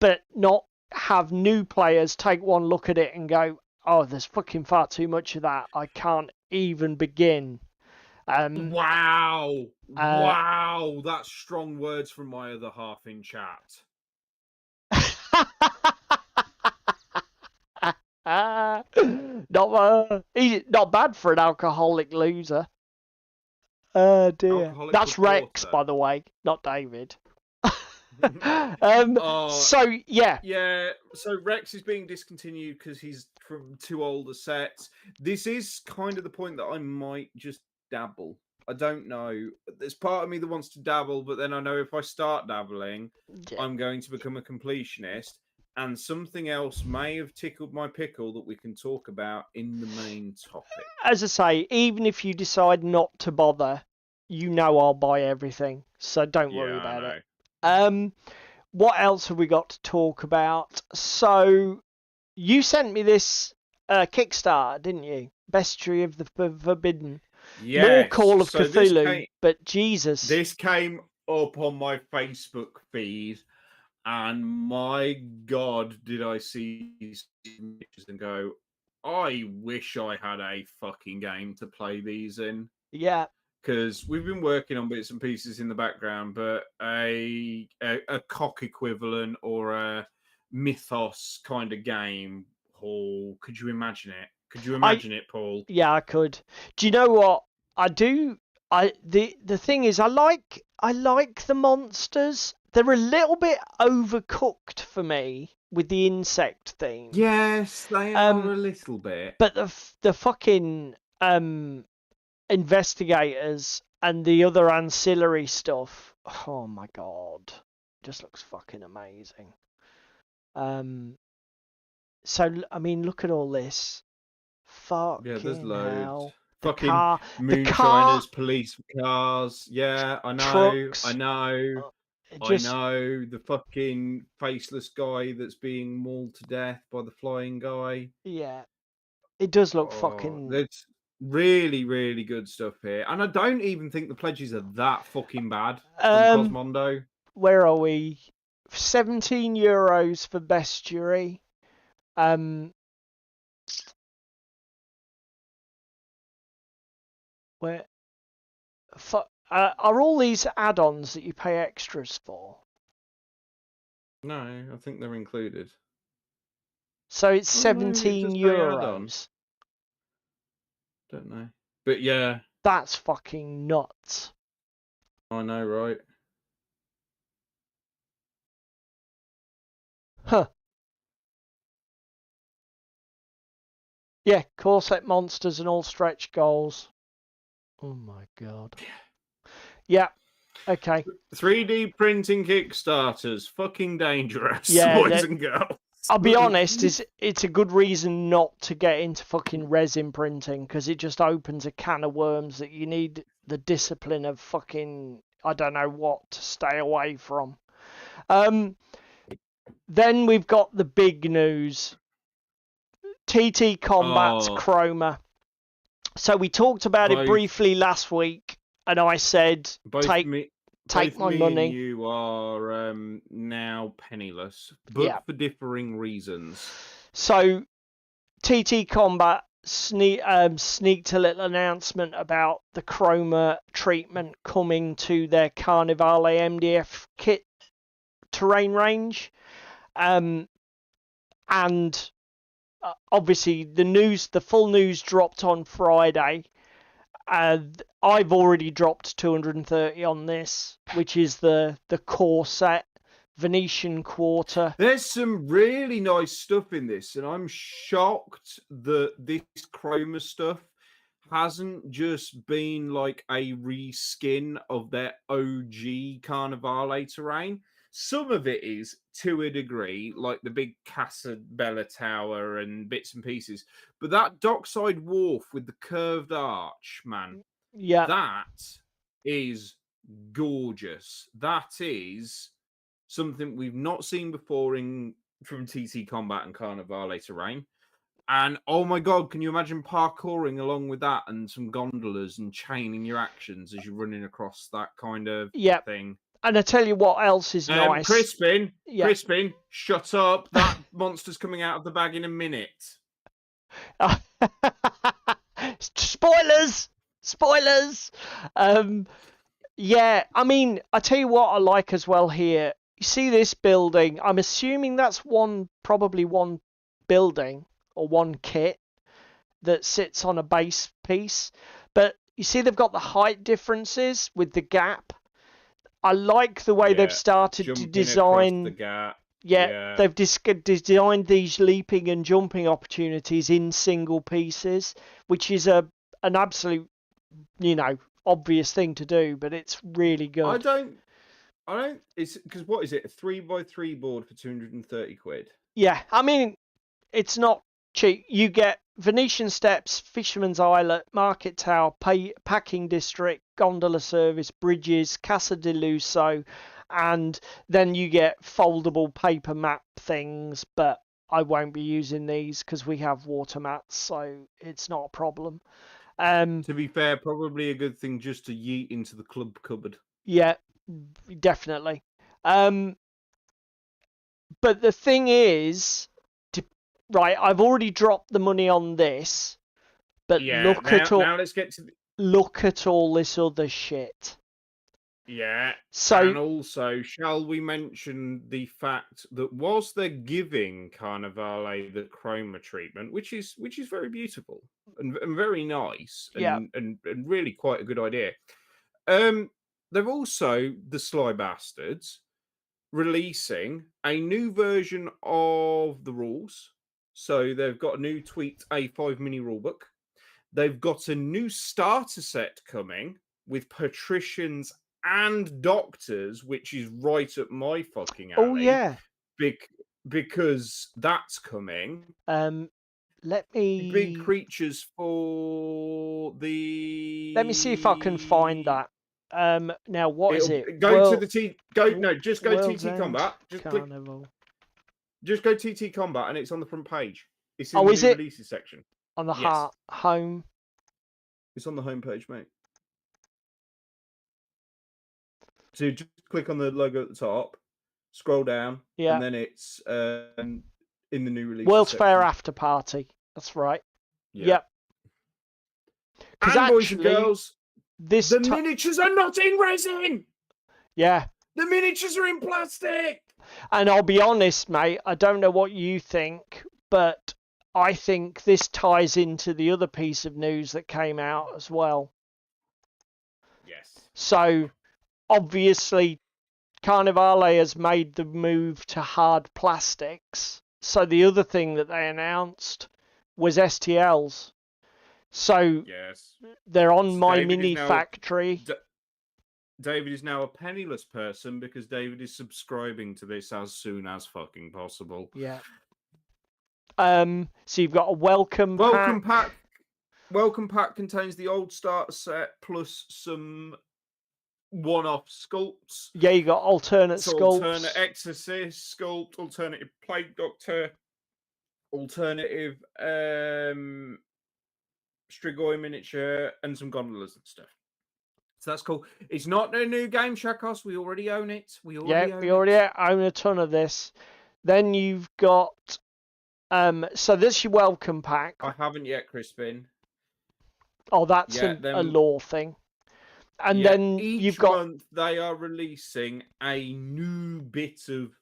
but not have new players take one look at it and go, oh, there's fucking far too much of that. I can't even begin. Wow. Wow. That's strong words from my other half in chat. He's not bad for an alcoholic loser. Oh dear. Alcoholic That's Rex, reporter. by the way, not David. Oh, So yeah. Yeah, so Rex is being discontinued because he's from too old a sets. This is kind of the point that I might just dabble. I don't know. There's part of me that wants to dabble, but then I know if I start dabbling, Yeah. I'm going to become a completionist, and something else may have tickled my pickle that we can talk about in the main topic. As I say, even if you decide not to bother, you know I'll buy everything, so don't worry Yeah, I about know. it. What else have we got to talk about? So, you sent me this Kickstarter, didn't you? Bestiary of the Forbidden. Yes. More Call of so Cthulhu, but Jesus. This came up on my Facebook feed, and my God, did I see these images and go, I wish I had a fucking game to play these in. Yeah. Because we've been working on bits and pieces in the background, but a cock equivalent or a mythos kind of game, Paul, could you imagine it? Could you imagine it, Paul? Yeah, I could. Do you know what? I do. The thing is, I like the monsters. They're a little bit overcooked for me with the insect theme. Yes, they are a little bit. But the fucking investigators and the other ancillary stuff. Oh my god, just looks fucking amazing. So I mean, look at all this. Fucking Yeah, there's loads. hell. Fucking the car, moonshiners, police cars. Yeah, I know. trucks. I know. Just, I know. The fucking faceless guy that's being mauled to death by the flying guy. yeah, it does look Oh, fucking. there's really, really good stuff here. And I don't even think the pledges are that fucking bad from Cosmondo. Where are we? €17 for bestiary. Where are all these add-ons that you pay extras for? No, I think they're included. So it's Oh, no, it's just €17. Don't know. But yeah. That's fucking nuts. I know, right? Huh. Yeah, corset monsters and all stretch goals. Oh my god. Yeah. Okay. 3D printing Kickstarters, fucking dangerous, Yeah, boys and girls. I'll be honest, it's a good reason not to get into fucking resin printing, because it just opens a can of worms that you need the discipline of fucking, I don't know what, to stay away from. Then we've got the big news. TT Combat's Oh, Chroma. So we talked about it both briefly last week, and I said, both take me my and money. you are now penniless, but Yeah. for differing reasons. So TT Combat sneaked a little announcement about the Chroma treatment coming to their Carnivale MDF kit terrain range. And obviously the full news dropped on Friday. I've already dropped 230 on this, which is the core set, Venetian Quarter. There's some really nice stuff in this, and I'm shocked that this Chroma stuff hasn't just been like a reskin of their OG Carnivale terrain. Some of it is to a degree, like the big Casa Bella Tower and bits and pieces. But that dockside wharf with the curved arch, man, Yeah, that is gorgeous. That is something we've not seen before from TT Combat and Carnivale terrain. And oh my god, can you imagine parkouring along with that and some gondolas and chaining your actions as you're running across that kind of thing? And I tell you what else is nice. Crispin, Crispin, shut up. That monster's coming out of the bag in a minute. Spoilers! Yeah, I mean, I tell you what I like as well here. You see this building? I'm assuming that's probably one building or one kit that sits on a base piece. But you see they've got the height differences with the gap. I like the way they've started to design the gap. They've designed these leaping and jumping opportunities in single pieces, which is an absolute, obvious thing to do, but it's really good. I don't. It's because what is it? A 3x3 board for 230 quid. Yeah, I mean, it's not cheap. You get Venetian Steps, Fisherman's Islet, Market Tower, Packing District, Gondola Service, Bridges, Casa di Lusso, and then you get foldable paper map things, but I won't be using these because we have water mats, so it's not a problem. To be fair, probably a good thing just to yeet into the club cupboard. Yeah, definitely. But the thing is, right, I've already dropped the money on this, but now let's get to look at all this other shit. Yeah. So, and also, shall we mention the fact that whilst they're giving Carnivale the Chroma treatment, which is very beautiful and very nice and really quite a good idea, they're also, the sly bastards, releasing a new version of the rules. So they've got a new tweaked A5 mini rulebook. They've got a new starter set coming with patricians and doctors, which is right up my fucking alley. Oh yeah, because that's coming. Let me big creatures for the. Let me see if I can find that. Now what is it? Go to the T. Go no, just go World's TT Combat. Just Carnival. click. Just go TT Combat, and it's on the front page. It's in the new releases section. On the home. It's on the home page, mate. So just click on the logo at the top, scroll down, and then it's in the new release. World's Fair After Party. That's right. Yep. And actually, boys and girls, the miniatures are not in resin. Yeah. The miniatures are in plastic. And I'll be honest, mate, I don't know what you think, but I think this ties into the other piece of news that came out as well. Yes. So, obviously, Carnivale has made the move to hard plastics. So the other thing that they announced was STLs. So they're on My Mini Factory. David is now a penniless person because David is subscribing to this as soon as fucking possible. Yeah. So you've got a welcome Welcome pack. pack. Welcome pack contains the old starter set plus some one-off sculpts. Yeah, you got alternate So sculpts. alternate exorcist sculpt, alternative plague doctor, alternative Strigoi miniature, and some gondolas and stuff. So that's cool. It's not a new game, Shakos. We already own it. We already own a ton of this. Then you've got so this your welcome pack. I haven't yet, Crispin. Oh, that's Yeah, a lore thing. And then each you've got month they are releasing a new bit of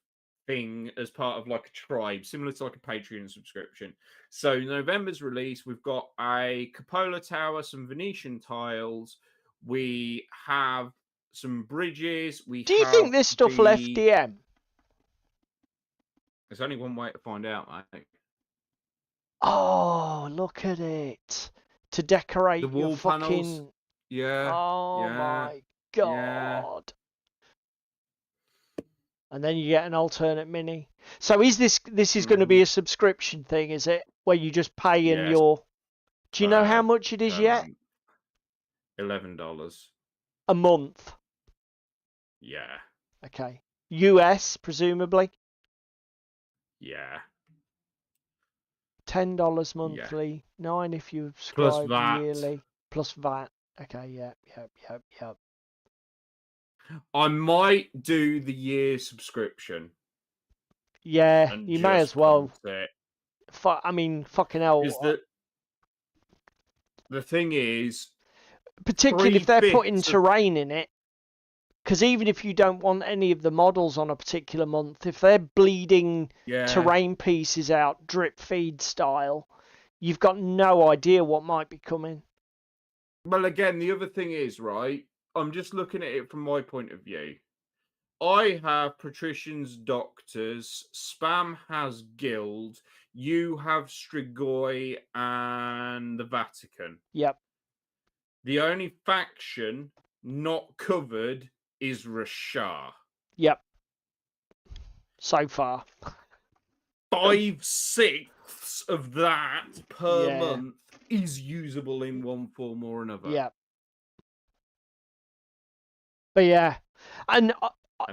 thing as part of like a tribe, similar to like a Patreon subscription. So November's release, we've got a cupola tower, some Venetian tiles, we have some bridges. Do you think this stuff left DM? There's only one way to find out, mate. Oh, look at it. To decorate The wall your fucking panels. Yeah. Oh yeah, my god. yeah. And then you get an alternate mini. So is this is going to be a subscription thing, is it? Where you just pay and Yes. Do you know how much it is yet? $11. A month. Yeah. Okay. US, presumably. Yeah. $10 monthly. Yeah. $9 if you subscribe yearly. Plus VAT. Okay, yep. I might do the year subscription. Yeah, you may as well. I mean, fucking hell. The thing is, particularly if they're putting terrain in it, because even if you don't want any of the models on a particular month, if they're bleeding terrain pieces out drip feed style, you've got no idea what might be coming. Well, again, the other thing is, right, I'm just looking at it from my point of view. I have Patrician's Doctors, Spam has Guild, you have Strigoi and the Vatican. Yep. The only faction not covered is Rashar. Yep. So far. 5/6 of that per month is usable in one form or another. Yeah. But yeah. And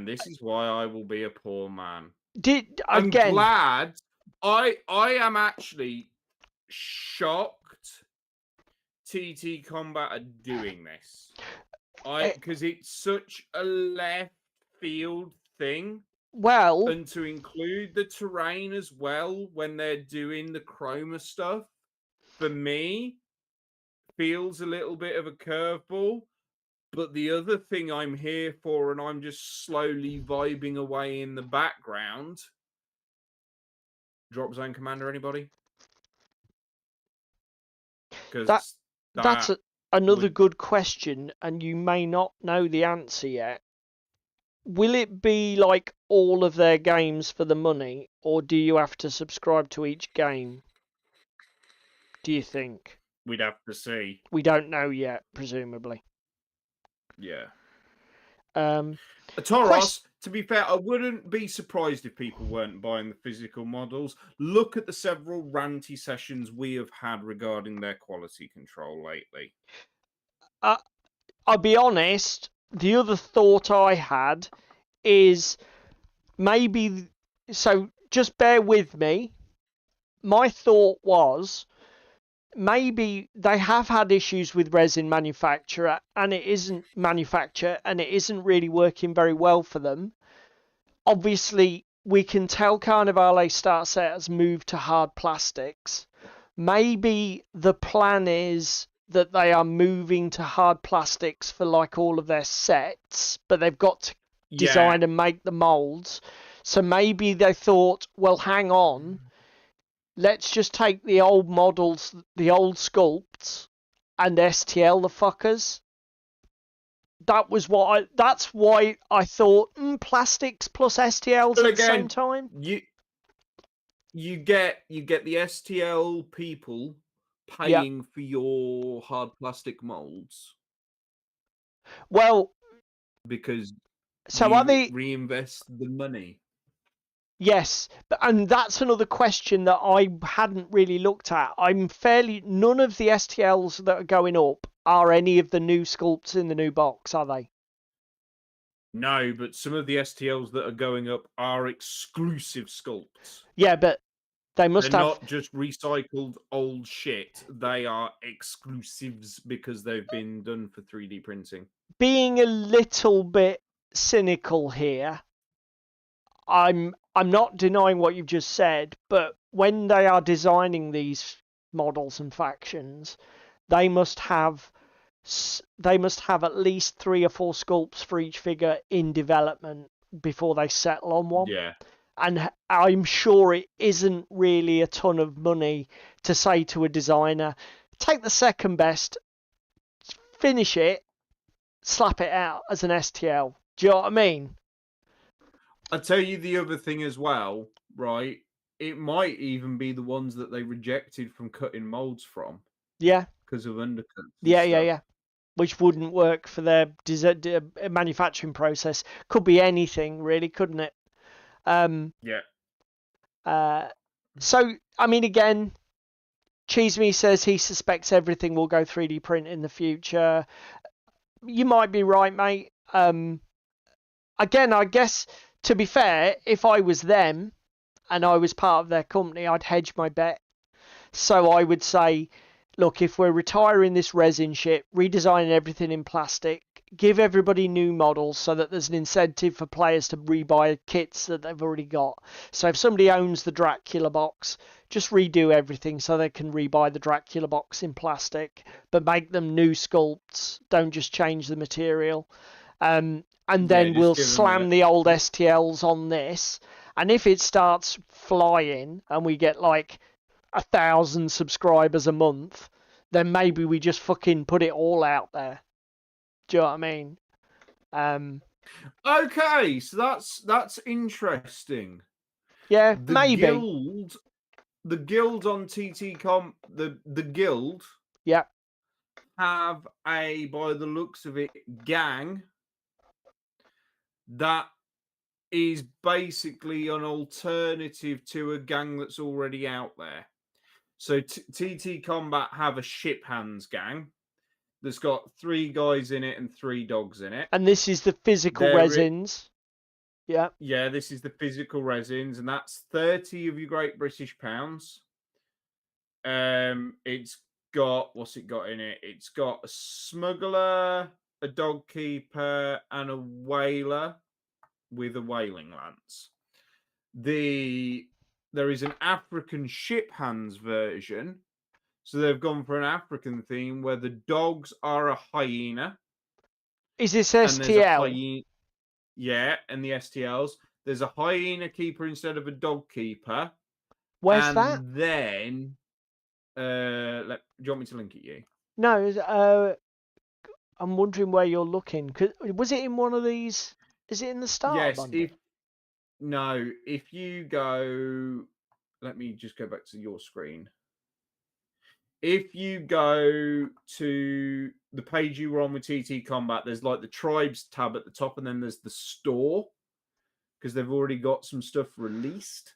this is why I will be a poor man. I'm glad. I am actually shocked TT Combat are doing this. Because it's such a left field thing. Well, and to include the terrain as well when they're doing the chroma stuff, for me, feels a little bit of a curveball. But the other thing I'm here for, and I'm just slowly vibing away in the background. Drop Zone Commander, anybody? Because that's another good question, and you may not know the answer yet. Will it be like all of their games for the money, or do you have to subscribe to each game? Do you think? We'd have to see. We don't know yet, presumably. Yeah. Toros, to be fair, I wouldn't be surprised if people weren't buying the physical models. Look at the several ranty sessions we have had regarding their quality control lately. I'll be honest, the other thought I had is maybe, so just bear with me. My thought was maybe they have had issues with resin manufacture and it isn't really working very well for them. Obviously, we can tell Carnivale start set has moved to hard plastics. Maybe the plan is that they are moving to hard plastics for like all of their sets, but they've got to design and make the molds. So maybe they thought, well, hang on, let's just take the old models, the old sculpts, and STL the fuckers. That's why I thought plastics plus STLs at the same time. You get the STL people paying for your hard plastic molds. Well, because so you reinvest the money. Yes, and that's another question that I hadn't really looked at. None of the STLs that are going up are any of the new sculpts in the new box, are they? No, but some of the STLs that are going up are exclusive sculpts. Yeah, but they must They're have. not just recycled old shit. They are exclusives because they've been done for 3D printing. Being a little bit cynical here, I'm not denying what you've just said, but when they are designing these models and factions, they must have at least 3 or 4 sculpts for each figure in development before they settle on one. Yeah. And I'm sure it isn't really a ton of money to say to a designer, take the second best, finish it, slap it out as an STL. Do you know what I mean? I'll tell you the other thing as well, right? It might even be the ones that they rejected from cutting molds from Yeah, because of undercuts. yeah. Which wouldn't work for their manufacturing process. Could be anything, really, couldn't it? Yeah. So, I mean, again, Cheeseme says he suspects everything will go 3D print in the future. You might be right, mate. Again, I guess, to be fair, if I was them and I was part of their company, I'd hedge my bet. So I would say, look, if we're retiring this resin shit, redesigning everything in plastic, give everybody new models so that there's an incentive for players to rebuy kits that they've already got. So if somebody owns the Dracula box, just redo everything so they can rebuy the Dracula box in plastic, but make them new sculpts. Don't just change the material. And then we'll slam the old STLs on this. And if it starts flying and we get like 1,000 subscribers a month, then maybe we just fucking put it all out there. Do you know what I mean? Okay, so that's interesting. Yeah, The maybe. The guild on TTCom, the guild, Yeah, have a, by the looks of it, gang that is basically an alternative to a gang that's already out there. So TT Combat have a ship hands gang that's got 3 guys in it and 3 dogs in it. and this is the physical resins. Yeah. Yeah, this is the physical resins, and that's 30 of your Great British pounds. It's got, what's it got in it? It's got a smuggler, a dog keeper, and a whaler with a whaling lance. There is an African ship hands version. So they've gone for an African theme where the dogs are a hyena. Is this And there's a STL? hyena, yeah, and the STLs. There's a hyena keeper instead of a dog keeper. Where's that? And then, do you want me to link it you? No, I'm wondering where you're looking. Was it in one of these? Is it in the start? Yes, bundle? if you go, let me just go back to your screen. If you go to the page you were on with TT Combat, there's like the tribes tab at the top, and then there's the store because they've already got some stuff released.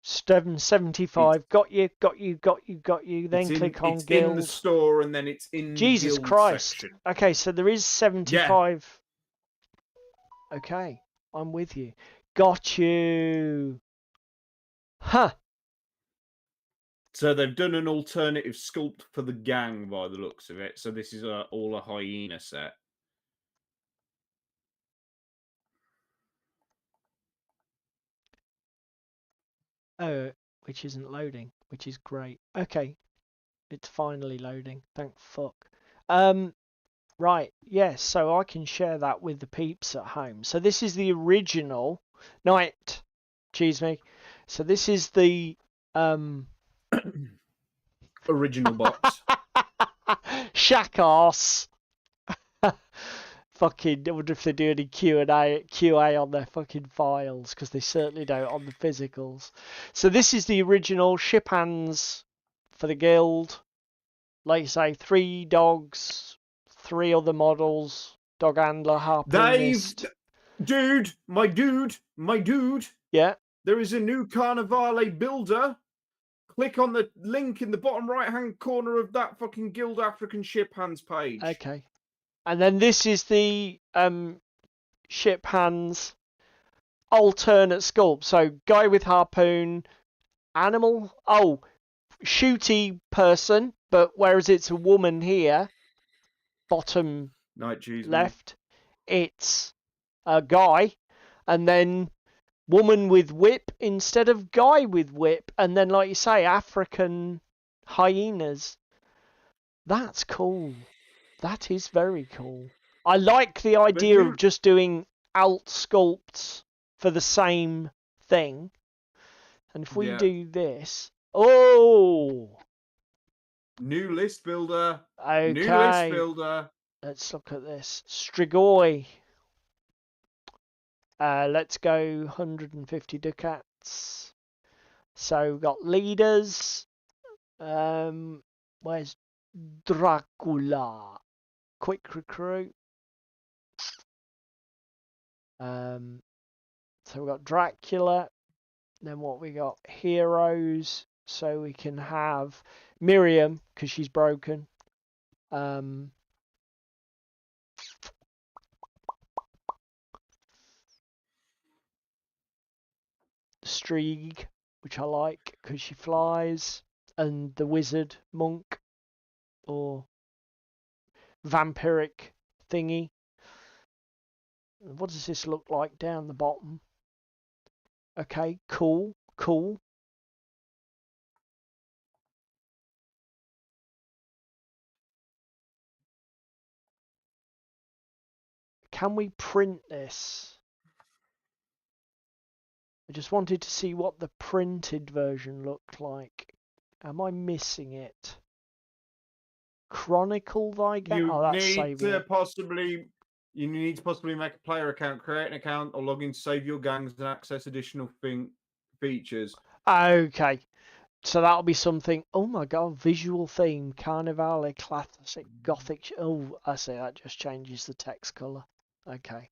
775. Got you. Then click on it's guild. in the store, and then it's in Jesus guild Christ. section. Okay, so there is 75. Yeah. Okay, I'm with you. Got you. Huh. So they've done an alternative sculpt for the gang by the looks of it. So this is all a hyena set. Oh, which isn't loading, which is great. Okay, it's finally loading. Thank fuck. Right, yes, so I can share that with the peeps at home. So this is the original night, cheese me. So this is the original box. Shackass. Fucking, I wonder if they do any QA on their fucking files, because they certainly don't on the physicals. So this is the original ship hands for the guild. Like you say, 3 dogs, 3 other models, dog handler, harpoonist. My dude. Yeah. There is a new Carnivale builder. Click on the link in the bottom right-hand corner of that fucking Guild African Ship Hands page. Okay. And then this is the ship hands alternate sculpt. So guy with harpoon, animal. Oh, shooty person, but whereas it's a woman here, bottom left, it's a guy, and then woman with whip instead of guy with whip, and then like you say, African hyenas. That's cool. That is very cool. I like the idea of just doing alt sculpts for the same thing. And if we do this, oh, new list builder. okay. New list builder. Let's look at this. Strigoi. Let's go 150 ducats. So we've got leaders. Where's Dracula? Quick recruit. So we've got Dracula. Then what we got? Heroes. So we can have Miriam because she's broken. Strieg, which I like because she flies, and the wizard monk or vampiric thingy. What does this look like down the bottom? Okay, cool. Can we print this? I just wanted to see what the printed version looked like. Am I missing it? Chronicle thy game? You Oh, that's need saving to it. possibly make a player account, create an account, or log in to save your gangs and access additional features. Okay. So that'll be something. Oh my god, visual theme, Carnivale, classic, gothic. Oh, I see, that just changes the text colour. Okay.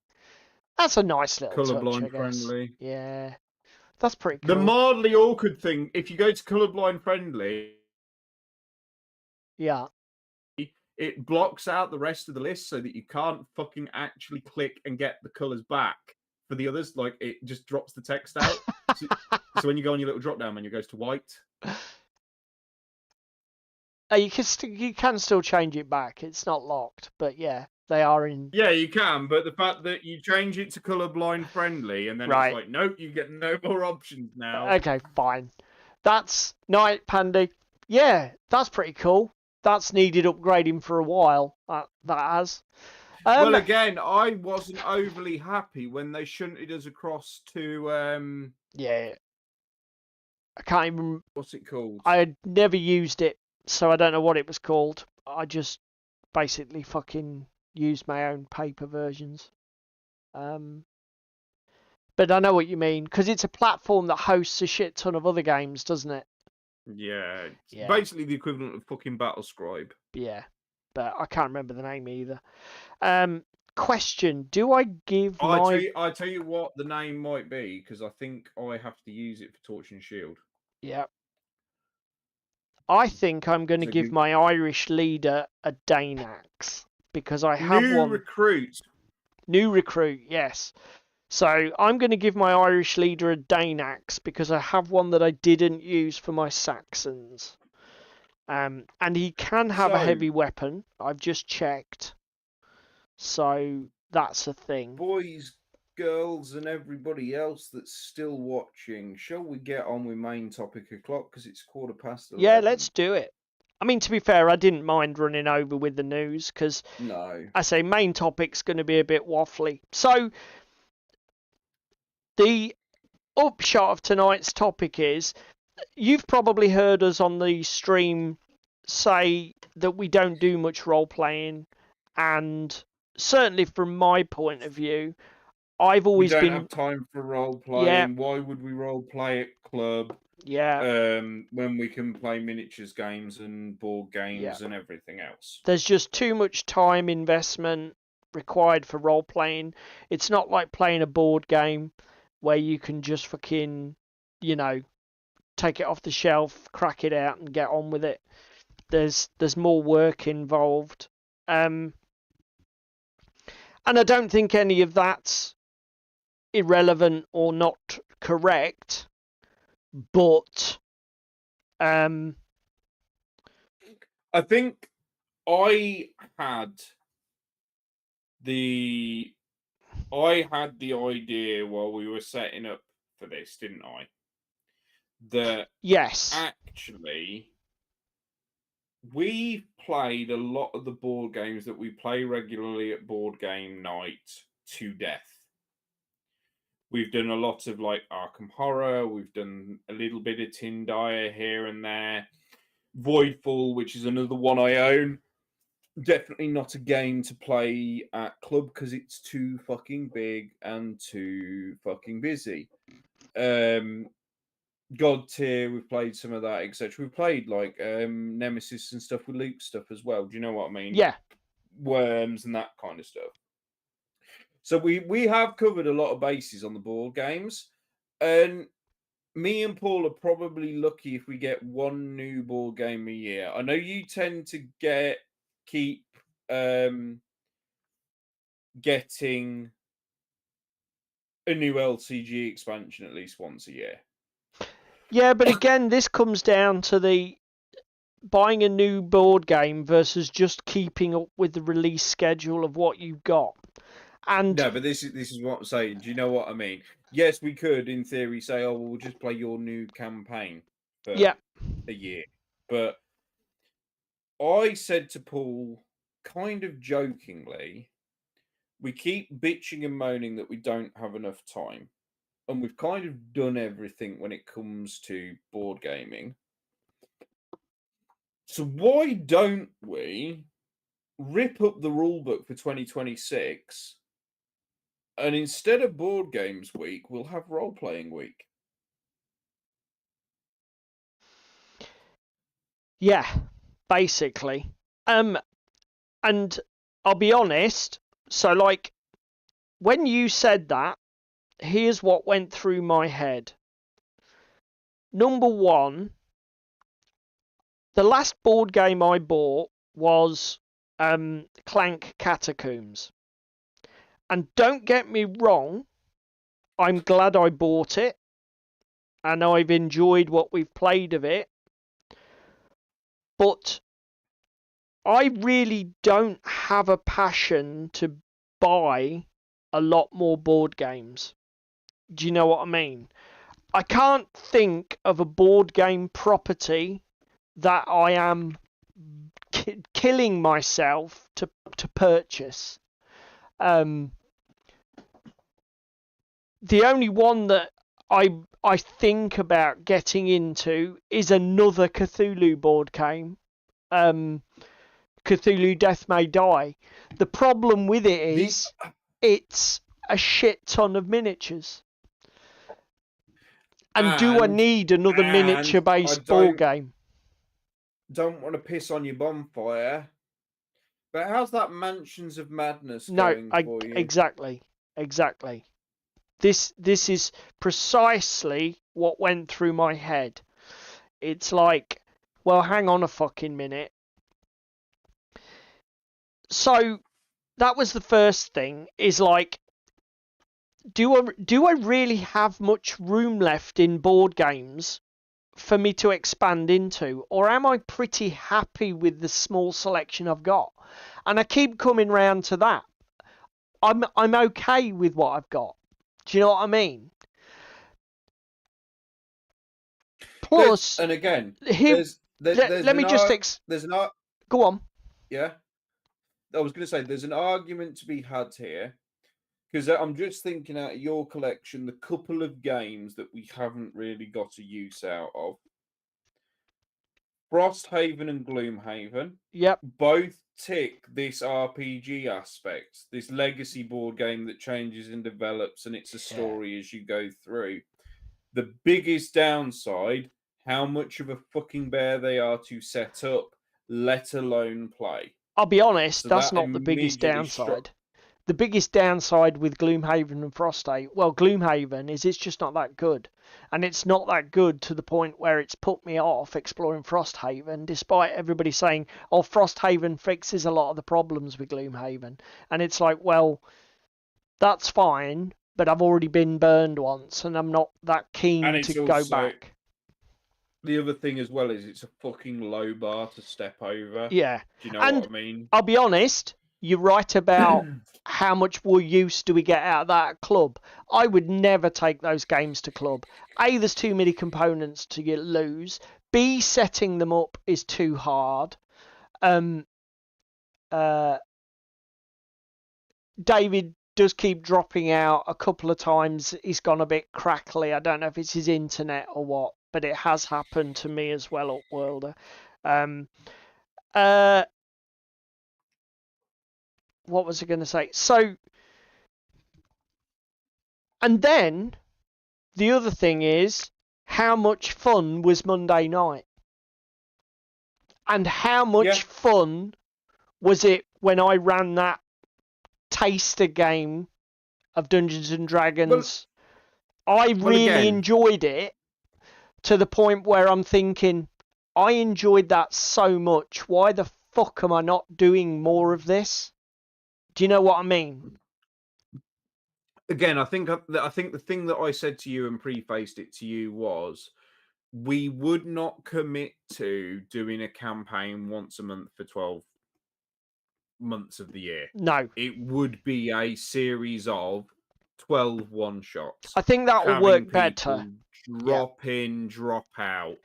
That's a nice little touch, I Colorblind guess. friendly. Yeah. That's pretty cool. The mildly awkward thing, if you go to colorblind friendly, yeah. it blocks out the rest of the list so that you can't fucking actually click and get the colors back for the others. Like, it just drops the text out. So when you go on your little drop down menu, it goes to white. You can still change it back. It's not locked, but yeah, they are in. Yeah, you can, but the fact that you change it to colorblind friendly and then it's like, nope, you get no more options now. Okay, fine. That's Night Pandy. Yeah, that's pretty cool. That's needed upgrading for a while. That has. Well, again, I wasn't overly happy when they shunted us across to yeah. I can't even. What's it called? I had never used it, so I don't know what it was called. I just basically fucking used my own paper versions. But I know what you mean, because it's a platform that hosts a shit ton of other games, doesn't it? Yeah, it's basically the equivalent of fucking Battlescribe. Yeah, but I can't remember the name either. Question: do I give I tell you what the name might be, because I think I have to use it for Torch and Shield. Yeah. I think I'm going to give my Irish leader a Danax because I have one. New recruit, yes. So I'm going to give my Irish leader a Danax because I have one that I didn't use for my Saxons. And he can have a heavy weapon. I've just checked. So that's a thing. Boys, girls, and everybody else that's still watching, shall we get on with main topic o'clock? Because it's 11:15. Yeah, let's do it. I mean, to be fair, I didn't mind running over with the news because I say main topic's going to be a bit waffly. So the upshot of tonight's topic is you've probably heard us on the stream say that we don't do much role playing, and certainly from my point of view, I've always been. We don't have time for role playing. Yeah. Why would we role play at club? Yeah. When we can play miniatures games and board games and everything else. There's just too much time investment required for role playing. It's not like playing a board game. where you can just fucking, you know, take it off the shelf, crack it out, and get on with it. There's more work involved, and I don't think any of that's irrelevant or not correct, but I think I had the idea while we were setting up for this, didn't I? That yes, actually we played a lot of the board games that we play regularly at board game night to death. We've done a lot of like Arkham Horror, we've done a little bit of Tindire here and there. Voidfall, which is another one I own. Definitely not a game to play at club because it's too fucking big and too fucking busy. God Tier, we've played some of that, etc. We've played like Nemesis and stuff with Luke stuff as well. Do you know what I mean? yeah, Worms and that kind of stuff. So we have covered a lot of bases on the board games, and me and Paul are probably lucky if we get one new board game a year. I know you tend to keep getting a new LCG expansion at least once a year. yeah. But again, this comes down to the buying a new board game versus just keeping up with the release schedule of what you've got. And no, but this is what I'm saying. Do you know what I mean? Yes, we could, in theory, say, "Oh, we'll just play your new campaign for a year." But I said to Paul, kind of jokingly, we keep bitching and moaning that we don't have enough time, and we've kind of done everything when it comes to board gaming. So why don't we rip up the rule book for 2026? And instead of board games week, we'll have role playing week. yeah, basically. And I'll be honest, so like when you said that, here's what went through my head. Number one, the last board game I bought was Clank Catacombs. And don't get me wrong, I'm glad I bought it. And I've enjoyed what we've played of it. But I really don't have a passion to buy a lot more board games. Do you know what I mean? I can't think of a board game property that I am killing myself to purchase. The only one that I think about getting into is another Cthulhu board game. Cthulhu Death May Die. The problem with it is it's a shit ton of miniatures. And do I need another miniature-based board game? Don't want to piss on your bonfire, but how's that Mansions of Madness going for you? Exactly. This is precisely what went through my head. It's like, well, hang on a fucking minute. So that was the first thing, is like, do I really have much room left in board games for me to expand into, or am I pretty happy with the small selection I've got? And I keep coming round to that. I'm okay with what I've got. Do you know what I mean? Plus, and again, let me just go on. Yeah, I was going to say there's an argument to be had here, because I'm just thinking out of your collection, the couple of games that we haven't really got a use out of. Frosthaven and Gloomhaven. Yep. Both tick this RPG aspect, this legacy board game that changes and develops, and it's a story as you go through. The biggest downside, how much of a fucking bear they are to set up, let alone play. I'll be honest, so that's not the biggest downside. the biggest downside with Gloomhaven and Frosthaven, well, Gloomhaven is it's just not that good. And it's not that good to the point where it's put me off exploring Frosthaven, despite everybody saying, oh, Frosthaven fixes a lot of the problems with Gloomhaven. And it's like, well, that's fine, but I've already been burned once, and I'm not that keen And to it's go also- back. The other thing as well is it's a fucking low bar to step over. Yeah. Do you know And what I mean? I'll be honest, you're right about how much more use do we get out of that at club. I would never take those games to club. A, there's too many components to lose. B, setting them up is too hard. David does keep dropping out a couple of times. He's gone a bit crackly. I don't know if it's his internet or what, but it has happened to me as well, Upworlder. What was I going to say? So, and then the other thing is, how much fun was Monday night? And how much fun was it when I ran that taster game of Dungeons and Dragons? I really enjoyed it to the point where I'm thinking, I enjoyed that so much. Why the fuck am I not doing more of this? Do you know what I mean? Again, I think the thing that I said to you and prefaced it to you was, we would not commit to doing a campaign once a month for 12 months of the year. No. It would be a series of 12 one-shots. I think that will work better. Drop in, drop out.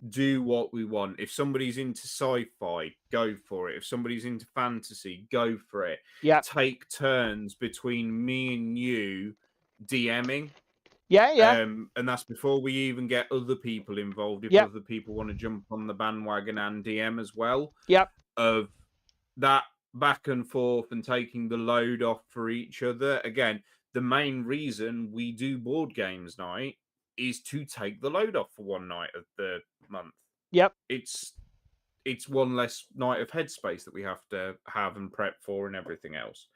Do what we want. If somebody's into sci-fi, go for it. If somebody's into fantasy, go for it. Yeah. Take turns between me and you DMing. Yeah. And that's before we even get other people involved. If other people want to jump on the bandwagon and DM as well. Yep. Of that back and forth and taking the load off for each other. Again, the main reason we do board games night is to take the load off for one night of the month. Yep. It's one less night of headspace that we have to have and prep for and everything else.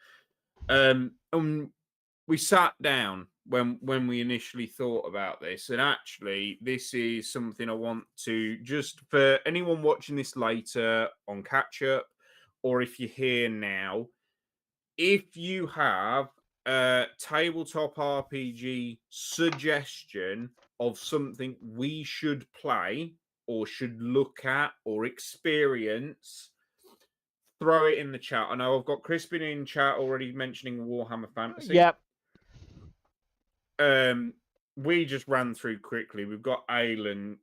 We sat down when we initially thought about this, and actually this is something I want to, just for anyone watching this later on catch up, or if you're here now, if you have a tabletop RPG suggestion of something we should play or should look at or experience, throw it in the chat. I know I've got Crispin in chat already mentioning Warhammer Fantasy. Yep. We just ran through quickly. We've got Alien,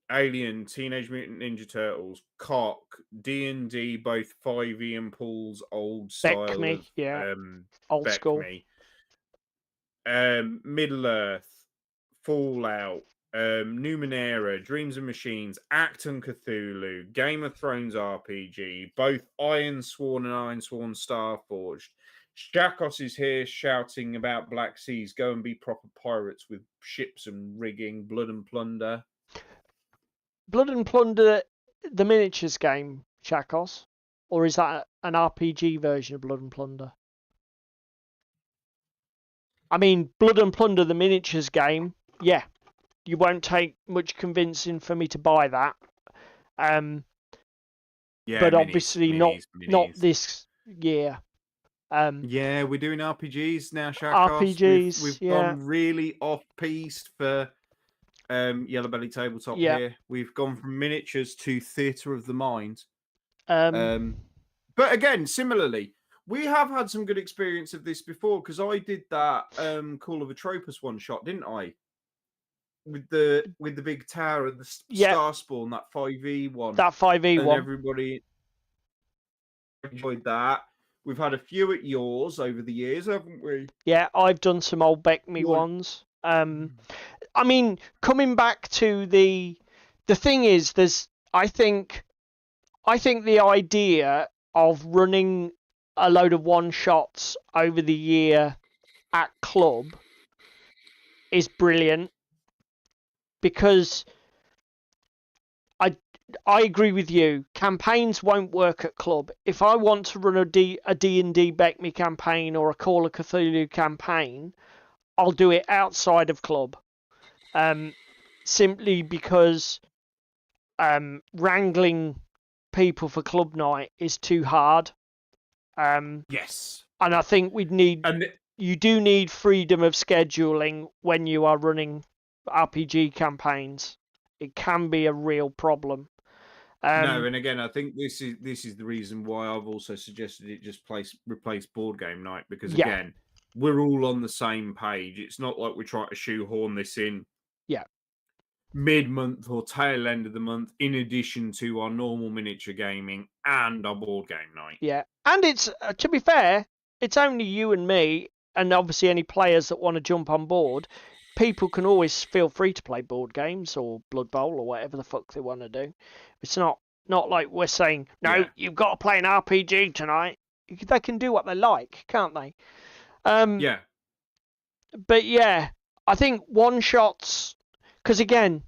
Teenage Mutant Ninja Turtles, Cock, D&D, both 5e and Paul's old style Beckme, of old school. Middle Earth, Fallout, Numenera, Dreams and Machines, Acton Cthulhu, Game of Thrones RPG, both Ironsworn and Ironsworn Starforged. Shakos is here shouting about Black Seas. Go and be proper pirates with ships and rigging. Blood and Plunder. Blood and Plunder, the miniatures game, Shakos? Or is that an RPG version of Blood and Plunder? I mean, Blood and Plunder, the miniatures game, yeah. You won't take much convincing for me to buy that. But obviously not this year. Yeah, we're doing RPGs now, Shakos. RPGs, we've gone really off-piste for Yellow Belly Tabletop here. We've gone from miniatures to theatre of the mind. But again, similarly, we have had some good experience of this before, because I did that Call of Atropos one-shot, didn't I? With the big tower and the Starspawn, that 5e one. That 5e and one. Everybody enjoyed that. We've had a few at yours over the years, haven't we? Yeah, I've done some old Beckme ones. I mean, coming back to the thing is, I think the idea of running a load of one shots over the year at club is brilliant, because I agree with you. Campaigns won't work at club. If I want to run a D&D Back Me campaign or a Call of Cthulhu campaign, I'll do it outside of club. Simply because wrangling people for club night is too hard. Yes. And I think And you do need freedom of scheduling when you are running RPG campaigns. It can be a real problem. no, and again, I think this is the reason why I've also suggested it just replace board game night, because Yeah. again, we're all on the same page. It's not like we're trying to shoehorn this in Yeah. mid-month or tail end of the month in addition to our normal miniature gaming and our board game night. Yeah. And it's, to be fair, it's only you and me, and obviously any players that want to jump on board. People can always feel free to play board games or Blood Bowl or whatever the fuck they want to do. It's not like we're saying, no, Yeah. you've got to play an RPG tonight. They can do what they like, can't they? Yeah. But yeah, I think one shots, because again,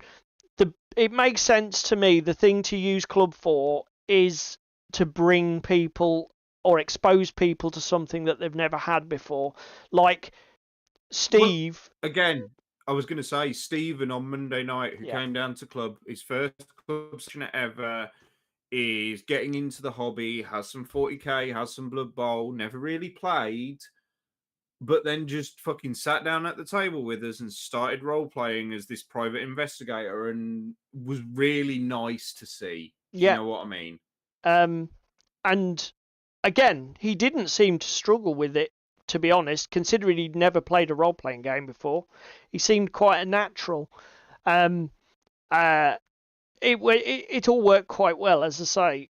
it makes sense to me. The thing to use club for is to bring people or expose people to something that they've never had before. Like Steve. Well, again, I was going to say Stephen on Monday night, who came down to club, his first club session ever, is getting into the hobby, has some 40k, has some Blood Bowl, never really played, but then just fucking sat down at the table with us and started role playing as this private investigator, and was really nice to see. You know what I mean? And again, he didn't seem to struggle with it, to be honest, considering he'd never played a role-playing game before. He seemed quite a natural. It all worked quite well, as I say.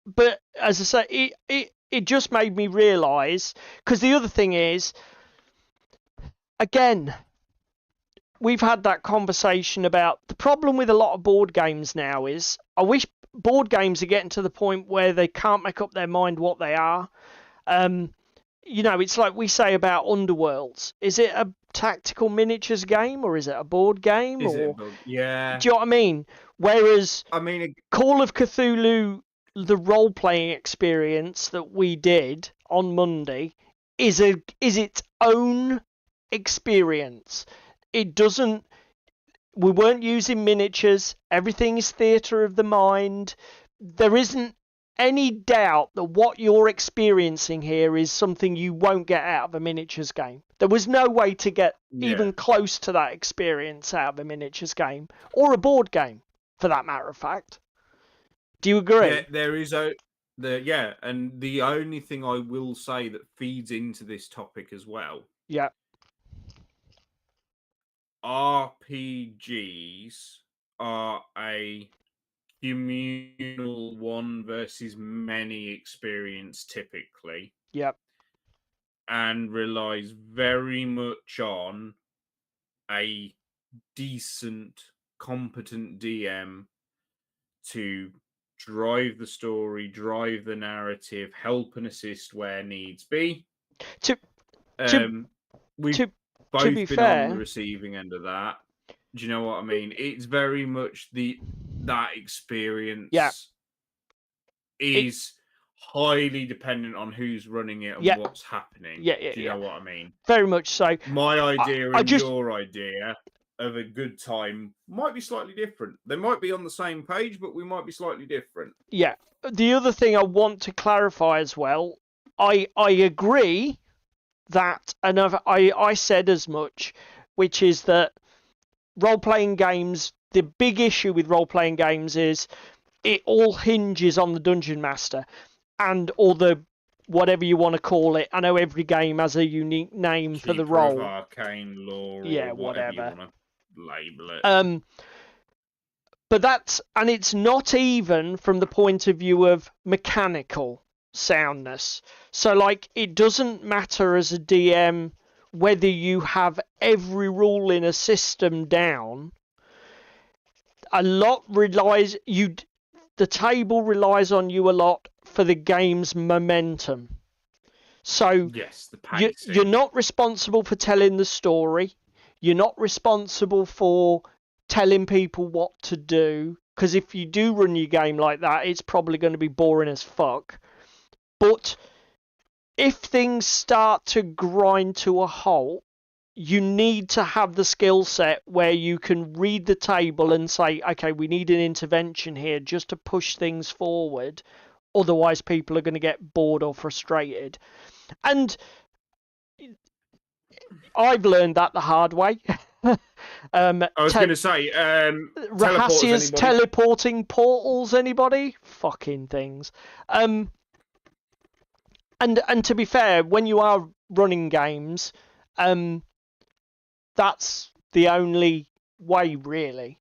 But as I say, it just made me realise, because the other thing is, again, we've had that conversation about the problem with a lot of board games now is, I wish board games are getting to the point where they can't make up their mind what they are. It's like we say about Underworlds. Is it a tactical miniatures game or is it a board game? Yeah. Do you know what I mean? Whereas I mean, Call of Cthulhu, the role-playing experience that we did on Monday, is its own experience. It doesn't. We weren't using miniatures. Everything is theatre of the mind. There isn't any doubt that what you're experiencing here is something you won't get out of a miniatures game. There was no way to get even close to that experience out of a miniatures game or a board game, for that matter of fact. Do you agree? Yeah, there is and the only thing I will say that feeds into this topic as well. Yeah. RPGs are a communal one versus many experience typically. Yep. And relies very much on a decent, competent DM to drive the story, drive the narrative, help and assist where needs be. We've both been fair, on the receiving end of that. Do you know what I mean? It's very much that experience is highly dependent on who's running it and what's happening. Do you know what I mean? Very much so. My idea and your idea of a good time might be slightly different. They might be on the same page, but we might be slightly different. Yeah. The other thing I want to clarify as well, I agree that, and I said as much, which is that role-playing games, the big issue with role-playing games is it all hinges on the dungeon master or the whatever you want to call it. I know every game has a unique name for the role. Arcane lore, or whatever you want to label it. But it's not even from the point of view of mechanical soundness. So like, it doesn't matter as a DM whether you have every rule in a system down. A lot the table relies on you a lot for the game's momentum. So yes, the pacing. You're not responsible for telling the story. You're not responsible for telling people what to do. because if you do run your game like that, it's probably going to be boring as fuck. But if things start to grind to a halt, you need to have the skill set where you can read the table and say, okay, we need an intervention here just to push things forward. Otherwise, people are going to get bored or frustrated. And I've learned that the hard way. I was going to say, Rahasia's anybody? teleporting portals, anybody? Fucking things. And to be fair, when you are running games, that's the only way really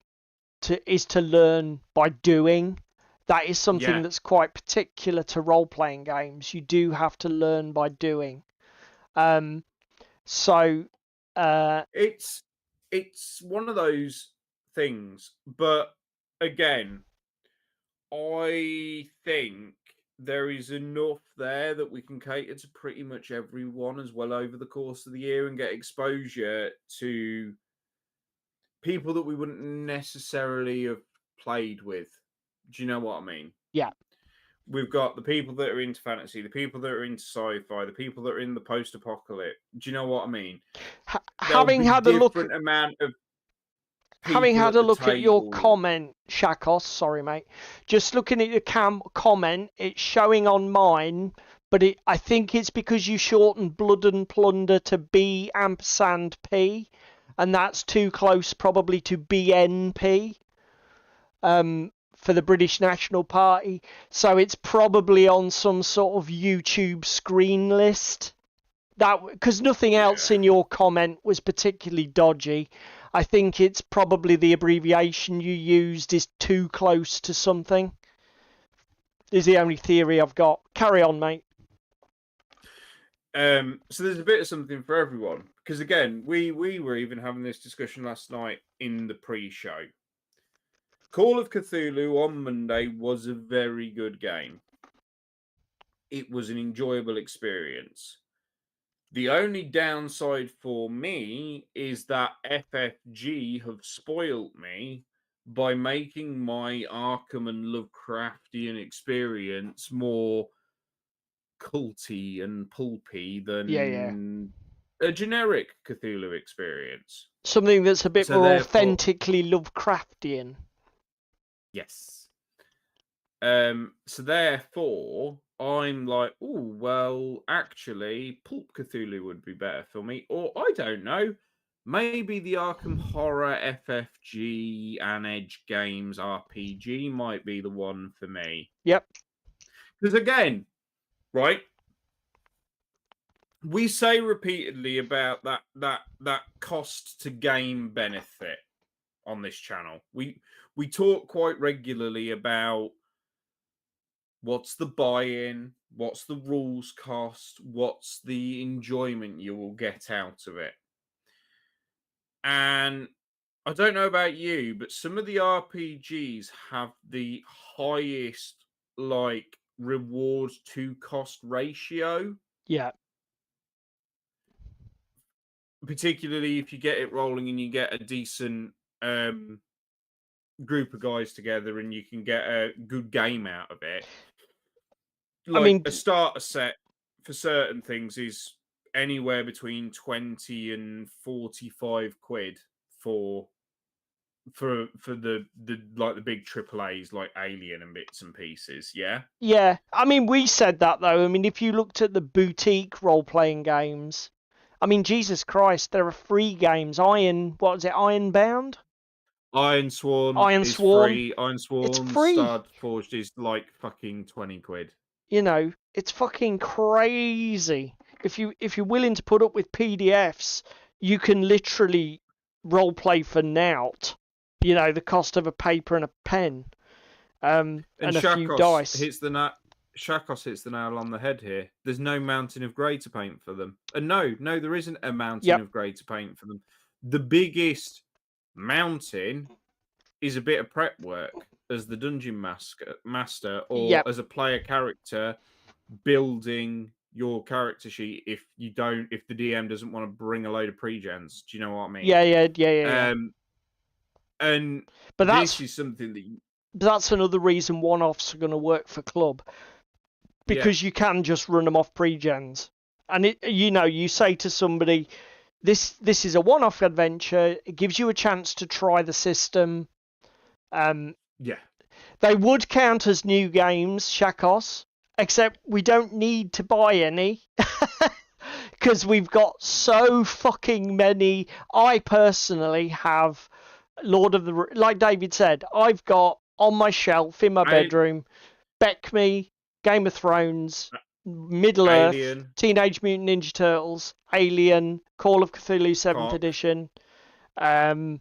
is to learn by doing. That is something that's quite particular to role-playing games. You do have to learn by doing. It's one of those things, but again, I think there is enough there that we can cater to pretty much everyone as well over the course of the year and get exposure to people that we wouldn't necessarily have played with. Do you know what I mean? Yeah. We've got the people that are into fantasy, the people that are into sci-fi, the people that are in the post-apocalypse. Do you know what I mean? Having had a look, amount of having had a look at your table. comment, Shakos, sorry mate, just looking at your comment, it's showing on mine, but I think it's because you shortened Blood and Plunder to B&P, and that's too close probably to BNP. For the British National Party, so it's probably on some sort of YouTube screen list. That because nothing else in your comment was particularly dodgy. I think it's probably the abbreviation you used is too close to something. Is the only theory I've got. Carry on, mate. So there's a bit of something for everyone, because again, we were even having this discussion last night in the pre-show. Call of Cthulhu on Monday was a very good game. It was an enjoyable experience. The only downside for me is that FFG have spoilt me by making my Arkham and Lovecraftian experience more culty and pulpy than a generic Cthulhu experience. Something that's a bit more authentically Lovecraftian. Yes. So therefore, I'm like, oh, well, actually, Pulp Cthulhu would be better for me. Or, I don't know, maybe the Arkham Horror FFG and Edge Games RPG might be the one for me. Yep. Because again, right, we say repeatedly about that cost to game benefit on this channel. We talk quite regularly about what's the buy-in, what's the rules cost, what's the enjoyment you will get out of it. And I don't know about you, but some of the RPGs have the highest like reward to cost ratio. Yeah. Particularly if you get it rolling and you get a decent group of guys together and you can get a good game out of it. Like, I mean, a starter set for certain things is anywhere between 20 and 45 quid for the like the big AAAs like Alien and bits and pieces. Yeah, I mean, we said that though. I mean, if you looked at the boutique role-playing games, I mean, Jesus Christ, there are free games. Ironbound? Iron Sworn is free. Iron Sworn it's free. Star Forged is like fucking 20 quid. You know, it's fucking crazy. If you're willing to put up with PDFs, you can literally roleplay for nout. You know, the cost of a paper and a pen, and a few dice. Shakos hits the nail on the head here. There's no mountain of grey to paint for them. And no, there isn't a mountain of grey to paint for them. The biggest mountain is a bit of prep work as the dungeon master or as a player character building your character sheet if the DM doesn't want to bring a load of pre-gens. Do you know what I mean? Yeah. But this is something that that's another reason one-offs are going to work for club, because you can just run them off pre-gens. And you say to somebody, this is a one-off adventure. It gives you a chance to try the system. Yeah. They would count as new games, Shakos, except we don't need to buy any. Because we've got so fucking many. I personally have like David said, I've got on my shelf in my bedroom, Beck Me, Game of Thrones, Middle Earth, Alien. Teenage Mutant Ninja Turtles, Alien, Call of Cthulhu 7th Cock. edition. And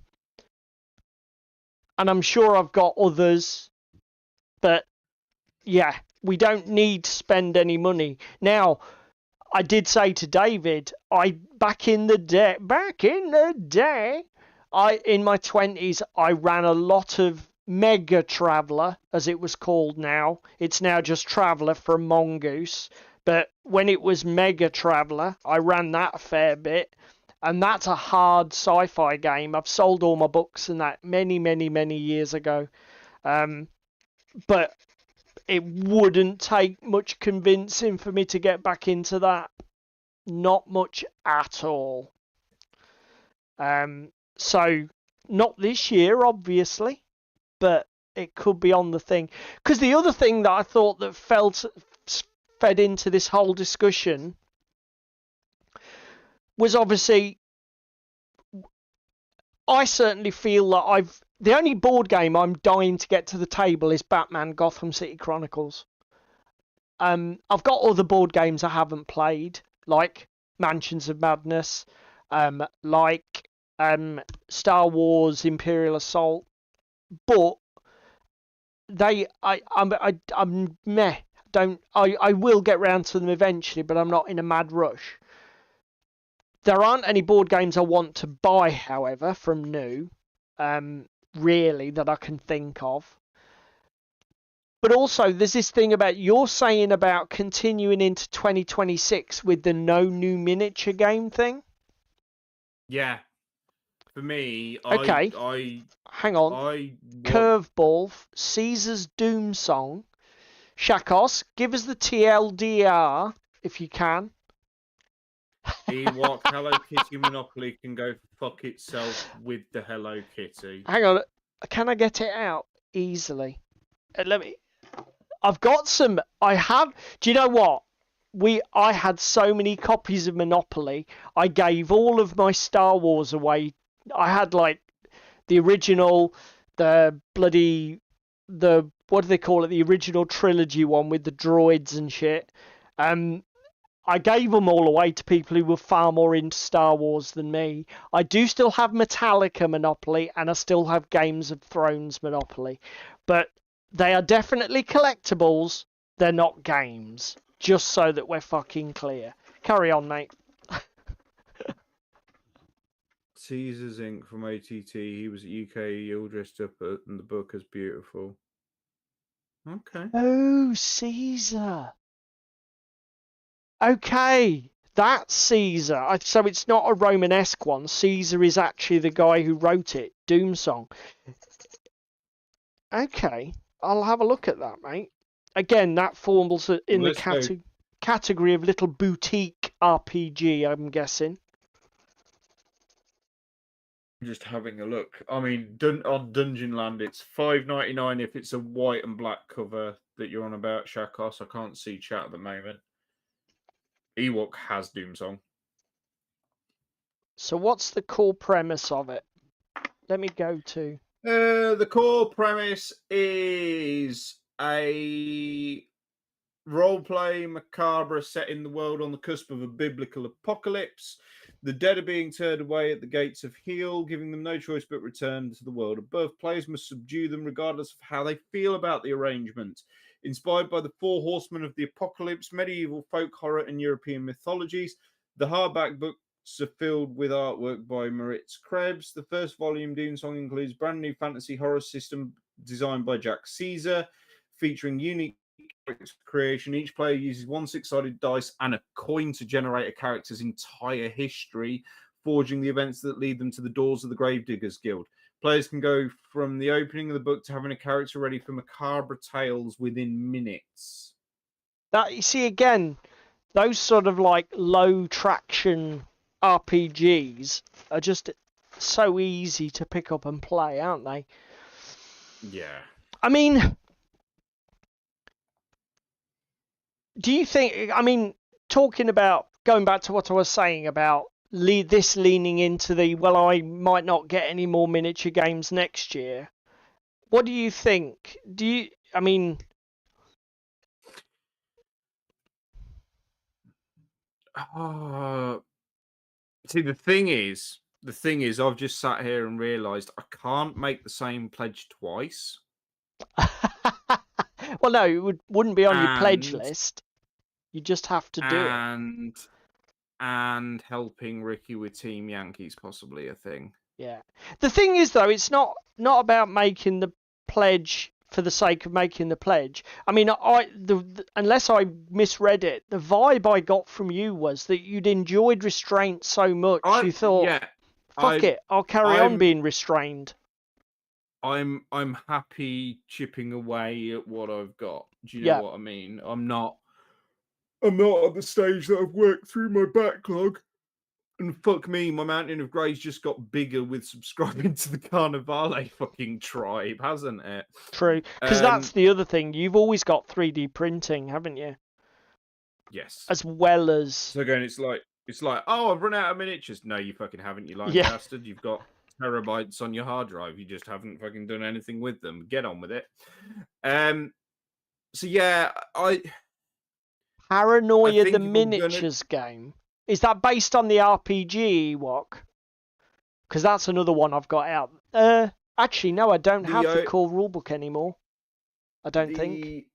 I'm sure I've got others. But yeah, we don't need to spend any money. Now, I did say to David, back in the day, in my 20s, I ran a lot of Mega Traveller, as it was called now. It's now just Traveller from Mongoose. But when it was Mega Traveller, I ran that a fair bit. And that's a hard sci-fi game. I've sold all my books and that many, many, many years ago. But it wouldn't take much convincing for me to get back into that. Not much at all. So not this year, obviously, but it could be on the thing. Because the other thing that I thought that fed into this whole discussion was obviously, I certainly feel that the only board game I'm dying to get to the table is Batman Gotham City Chronicles. I've got other board games I haven't played, like Mansions of Madness, like Star Wars Imperial Assault, but I'm meh. I will get round to them eventually, but I'm not in a mad rush. There aren't any board games I want to buy, however, from new, really, that I can think of. But also, there's this thing about you're saying about continuing into 2026 with the no new miniature game thing. Yeah. For me, okay. Hang on. Curveball, Caesar's Doom Song. Shakos, give us the TLDR if you can. Ewok Hello Kitty Monopoly can go fuck itself with the Hello Kitty. Hang on. Can I get it out easily? I've got some. Do you know what? I had so many copies of Monopoly. I gave all of my Star Wars away. I had like the original, what do they call it? The original trilogy one with the droids and shit. I gave them all away to people who were far more into Star Wars than me. I do still have Metallica Monopoly, and I still have Games of Thrones Monopoly. But they are definitely collectibles. They're not games. Just so that we're fucking clear. Carry on, mate. Caesar's Inc. from ATT. He was at UK. All dressed up in the book as beautiful. Okay. Oh, Caesar. Okay, that's Caesar. So it's not a Romanesque one. Caesar is actually the guy who wrote it. Doom Song. Okay, I'll have a look at that, mate. Again, that falls in the category of little boutique RPG, I'm guessing. Just having a look. I mean, on Dungeon Land, it's $5.99 if it's a white and black cover that you're on about, Shakos. I can't see chat at the moment. Ewok has Doomsong. So what's the core premise of it? Let me go to... The core premise is a role-play macabre set in the world on the cusp of a biblical apocalypse. The dead are being turned away at the gates of Heel, giving them no choice but return to the world above. Players must subdue them regardless of how they feel about the arrangement. Inspired by the four horsemen of the apocalypse, medieval folk horror, and European mythologies, the hardback books are filled with artwork by Moritz Krebs. The first volume, Doomsong, includes brand new fantasy horror system designed by Jack Caesar, featuring unique creation. Each player uses one six-sided dice and a coin to generate a character's entire history, forging the events that lead them to the doors of the Gravediggers Guild. Players can go from the opening of the book to having a character ready for macabre tales within minutes. That, you see, again, those sort of like low traction RPGs are just so easy to pick up and play, aren't they? Yeah. I mean, do you think, I mean, talking about, going back to what I was saying about this leaning into the, well, I might not get any more miniature games next year. What do you think? I mean... See, the thing is, I've just sat here and realised I can't make the same pledge twice. Well, no, it wouldn't be on your pledge And- list. You just have to do it. And helping Ricky with Team Yankees possibly a thing. Yeah. The thing is, though, it's not about making the pledge for the sake of making the pledge. I mean, unless I misread it, the vibe I got from you was that you'd enjoyed restraint so much you thought, yeah, fuck it, I'll carry on being restrained. I'm happy chipping away at what I've got. Do you Yeah. know what I mean? I'm not at the stage that I've worked through my backlog. And fuck me, my Mountain of Greys just got bigger with subscribing to the Carnivale fucking tribe, hasn't it? True. Because that's the other thing. You've always got 3D printing, haven't you? Yes. As well as... So again, it's like, oh, I've run out of miniatures. No, you fucking haven't, you lying Yeah. bastard. You've got terabytes on your hard drive. You just haven't fucking done anything with them. Get on with it. So yeah, Paranoia think the if I'm Miniatures game. Is that based on the RPG Ewok? Because that's another one I've got out. Actually, no, I don't have the core rulebook anymore. I don't think.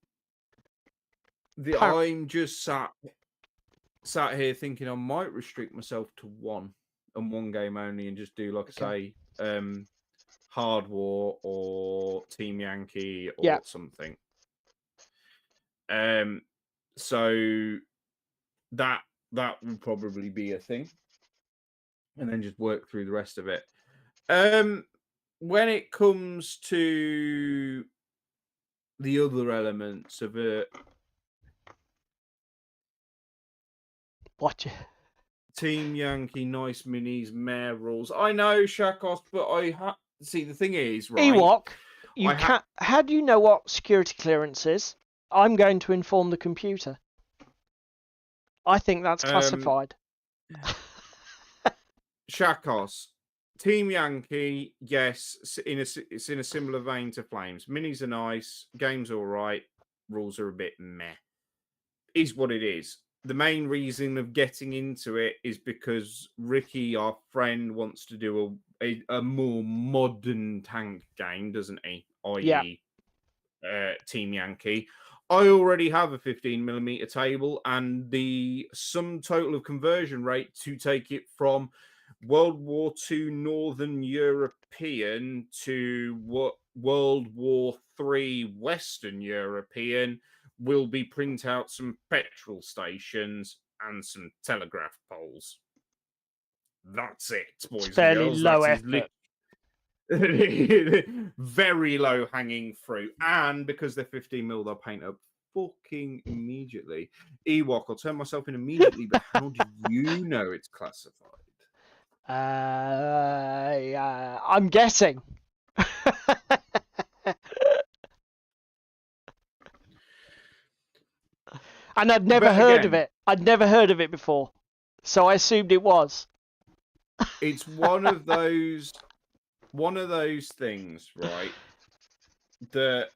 I'm just sat here thinking I might restrict myself to one game only and just do, like I say, Hard War or Team Yankee or something. So that will probably be a thing, and then just work through the rest of it. When it comes to the other elements of it, watch it. Team Yankee, nice minis, mayor rules. I know, Shakos, but see, the thing is, right? Ewok, you can't. How do you know what security clearance is? I'm going to inform the computer. I think that's classified. Shakos, Team Yankee, yes, it's in a similar vein to Flames. Minis are nice, game's all right, rules are a bit meh. Is what it is. The main reason of getting into it is because Ricky, our friend, wants to do a more modern tank game, doesn't he? I.e., Team Yankee. I already have a 15mm table, and the sum total of conversion rate to take it from World War II Northern European to World War III Western European will be print out some petrol stations and some telegraph poles. That's it, boys It's fairly and girls. low That effort. Very low hanging fruit. And because they're 15mm, they'll paint up fucking immediately. Ewok, I'll turn myself in immediately, but how do you know it's classified? I'm guessing. And I'd never heard of it. I'd never heard of it before. So I assumed it was. It's one of those things, right? That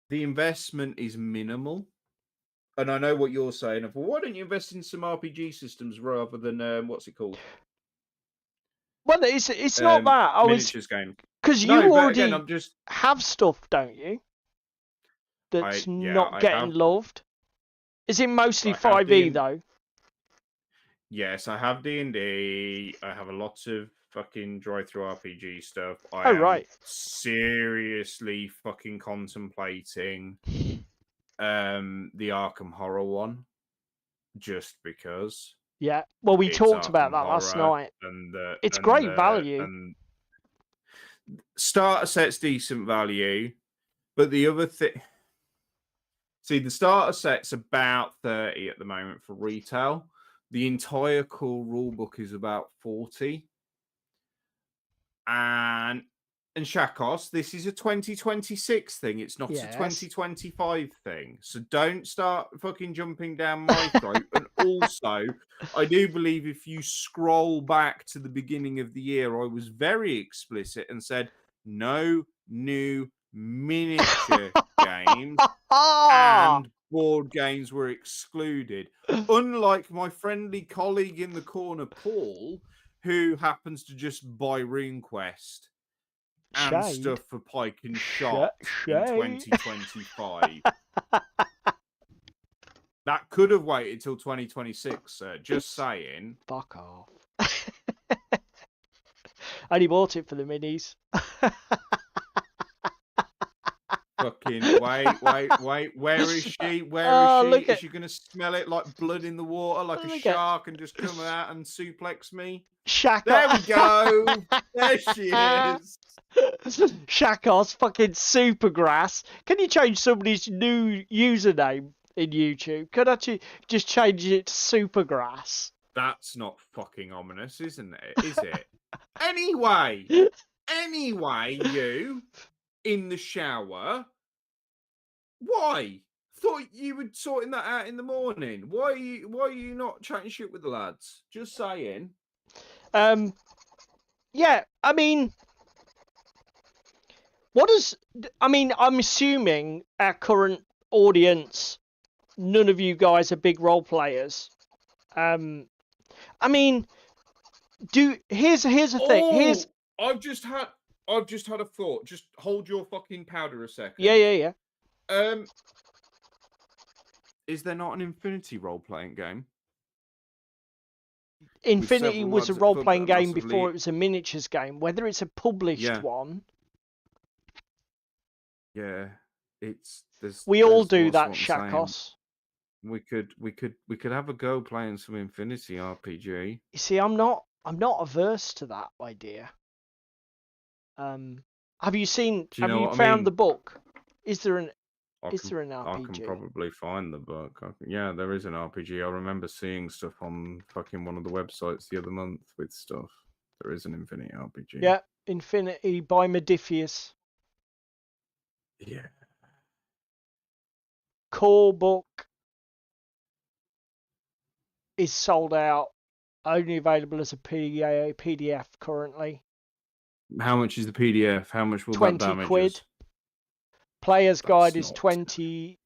the investment is minimal. And I know what you're saying. Well, why don't you invest in some RPG systems rather than what's it called? Well, it's not that. I was miniatures game. because you already have stuff, don't you? That's not getting loved. Is it mostly 5e though? Yes, I have D&D. I have a lot of fucking drive-through RPG stuff. Oh, right. Seriously fucking contemplating the Arkham Horror one, just because. Yeah. Well, we It's talked about Arkham that last Horror, night. and It's great value. and starter set's decent value, but the other thing, see, the starter set's about 30 at the moment for retail. The entire core rulebook is about 40. And Shakos, this is a 2026 thing. It's not a Yes. 2025 thing. So don't start fucking jumping down my throat. And also, I do believe if you scroll back to the beginning of the year, I was very explicit and said no new miniature games and board games were excluded. Unlike my friendly colleague in the corner, Paul, who happens to just buy RuneQuest and Shade. stuff for Pike and Shot in Shade. 2025. That could have waited till 2026, sir. Just saying. Fuck off. I only bought it for the minis. Fucking wait. Where is she? Where is she? Is she going to smell it like blood in the water, like a shark, and just come out and suplex me? Shaka. There we go. There she is. Shakos fucking Supergrass. Can you change somebody's new username in YouTube? Could I just change it to Supergrass? That's not fucking ominous, isn't it? Is it? Anyway, you in the shower. Why? Thought you were sorting that out in the morning. Why are you not chatting shit with the lads? Just saying. Yeah, I mean, I'm assuming our current audience, none of you guys are big role players. I mean, here's a thing. I've just had a thought. Just hold your fucking powder a second. Yeah. Is there not an Infinity role-playing game? Infinity was a role-playing game before it was a miniatures game. Whether it's a published one. Yeah, we all do that, Shakos. We could have a go playing some Infinity RPG. You see, I'm not averse to that idea. Have you found the book? Is there an RPG? I can probably find the book. Yeah, there is an RPG. I remember seeing stuff on fucking one of the websites the other month with stuff. There is an Infinity RPG. Yeah, Infinity by Modifius. Yeah. Core book is sold out. Only available as a PDF currently. How much is the PDF? How much will that damage 20 quid. us? Player's Guide is £10.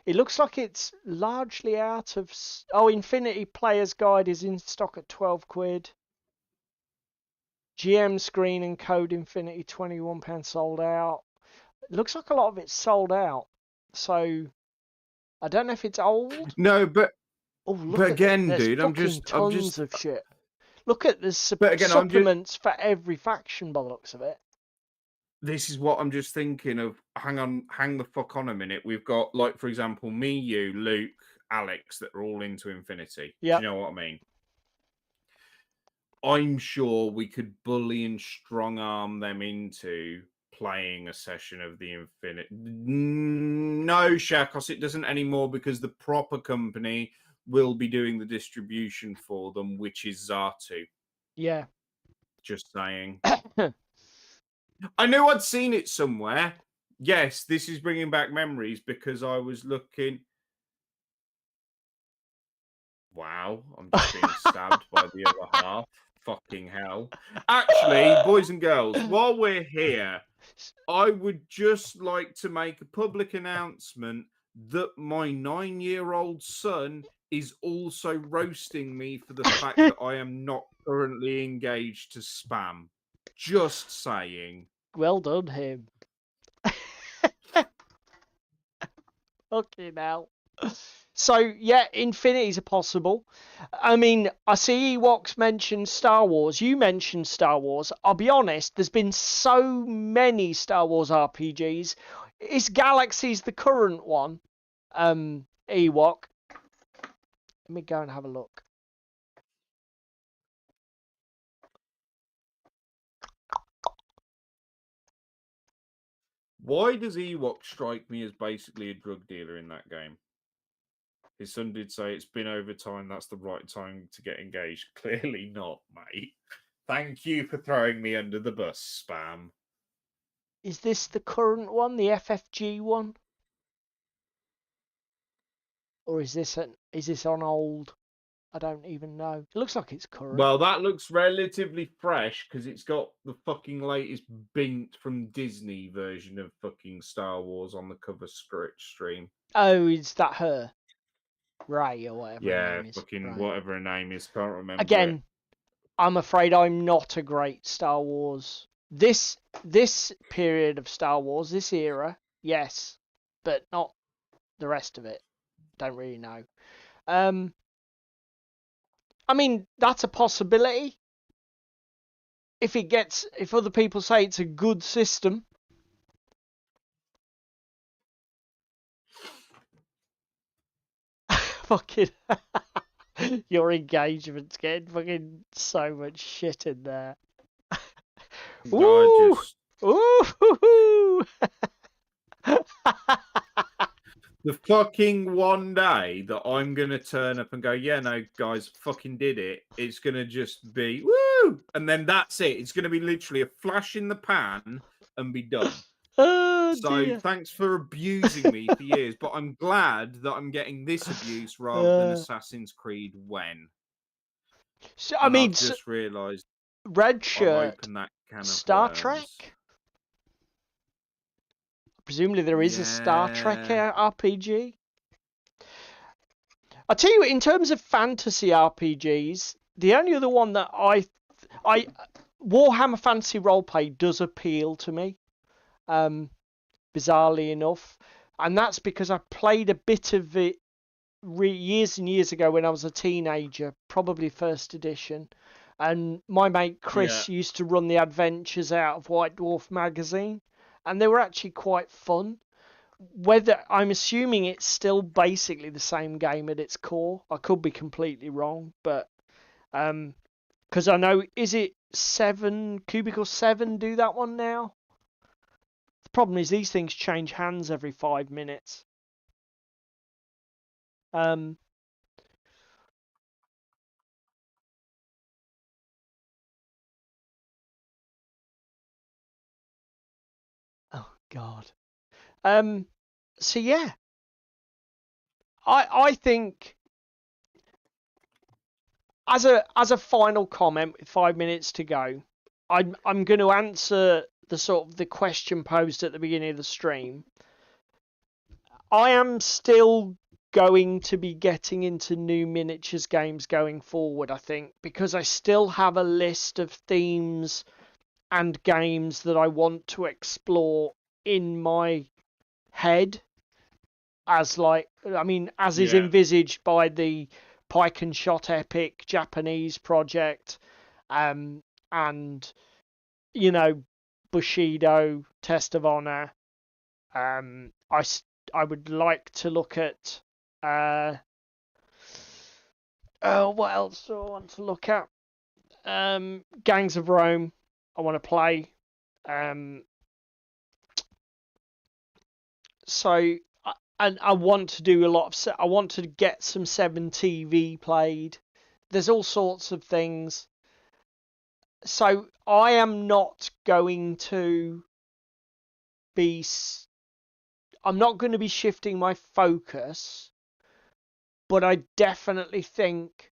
It looks like it's largely out of... Infinity Player's Guide is in stock at 12 quid. GM Screen and Code Infinity, £21 sold out. It looks like a lot of it's sold out. So, I don't know if it's old. No, but... but again, dude, I'm just... tons of shit. Look at the supplements for every faction by the looks of it. This is what I'm just thinking of. Hang the fuck on a minute. We've got, like, for example, me, you, Luke, Alex, that are all into Infinity. Yeah. Do you know what I mean? I'm sure we could bully and strong arm them into playing a session of the Infinity. No, Shakos, it doesn't anymore because the proper company will be doing the distribution for them, which is Zatu. Yeah. Just saying. I knew I'd seen it somewhere. Yes, this is bringing back memories because I was looking. Wow, I'm just being stabbed by the other half. Fucking hell. Actually, boys and girls, while we're here, I would just like to make a public announcement that my 9-year-old son is also roasting me for the fact that I am not currently engaged to spam. Just saying. Well done, him. Okay, now. So, yeah, Infinities are possible. I mean, I see Ewoks mentioned Star Wars. You mentioned Star Wars. I'll be honest, there's been so many Star Wars RPGs. Is Galaxy's the current one? Ewok. Let me go and have a look. Why does Ewok strike me as basically a drug dealer in that game? His son did say it's been over time. That's the right time to get engaged. Clearly not, mate. Thank you for throwing me under the bus, Spam. Is this the current one, the FFG one? Or is this on old? I don't even know. It looks like it's current. Well, that looks relatively fresh because it's got the fucking latest Bint from Disney version of fucking Star Wars on the cover stream. Oh, is that her? Ray or whatever her Yeah, name is. fucking Right. whatever her name is. Can't remember Again, it. I'm afraid I'm not a great Star Wars. This period of Star Wars, this era, yes, but not the rest of it. Don't really know. I mean, that's a possibility. If other people say it's a good system. Fucking your engagement's getting fucking so much shit in there. Ooh! Ooh! The fucking one day that I'm going to turn up and go, yeah, no, guys, fucking did it. It's going to just be, woo! And then that's it. It's going to be literally a flash in the pan and be done. Oh, So dear. thanks for abusing me for years, but I'm glad that I'm getting this abuse rather than Assassin's Creed when. So, I And mean, I've just realised Red I've Shirt, opened that can of Star worms. Trek? Presumably there is a Star Trek Yeah. RPG. I tell you, in terms of fantasy RPGs, the only other one that I Warhammer Fantasy Roleplay does appeal to me, bizarrely enough, and that's because I played a bit of it years and years ago when I was a teenager, probably first edition, and my mate Chris used to run the adventures out of White Dwarf magazine, and they were actually quite fun. Whether I'm assuming it's still basically the same game at its core. I could be completely wrong, but because I know, is it 7 Cubicle 7 do that one now? The problem is these things change hands every 5 minutes. Oh God. So yeah, I think as a final comment with 5 minutes to go, I'm going to answer the sort of the question posed at the beginning of the stream. I am still going to be getting into new miniatures games going forward, I think, because I still have a list of themes and games that I want to explore in my head as is envisaged by the Pike and Shot Epic Japanese project, and Bushido, Test of Honor. I would like to look at what else do I want to look at? Gangs of Rome. I want to play. So and I want to do a lot of. I want to get some 7TV played. There's all sorts of things. So I am not going to be. I'm not going to be shifting my focus, but I definitely think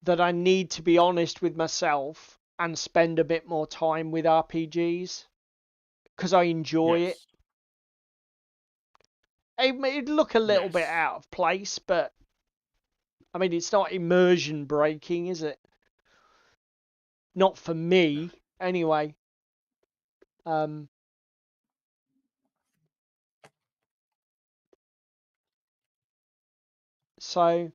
that I need to be honest with myself and spend a bit more time with RPGs because I enjoy it. It'd look a little bit out of place, but I mean, it's not immersion breaking, is it? Not for me, anyway. So,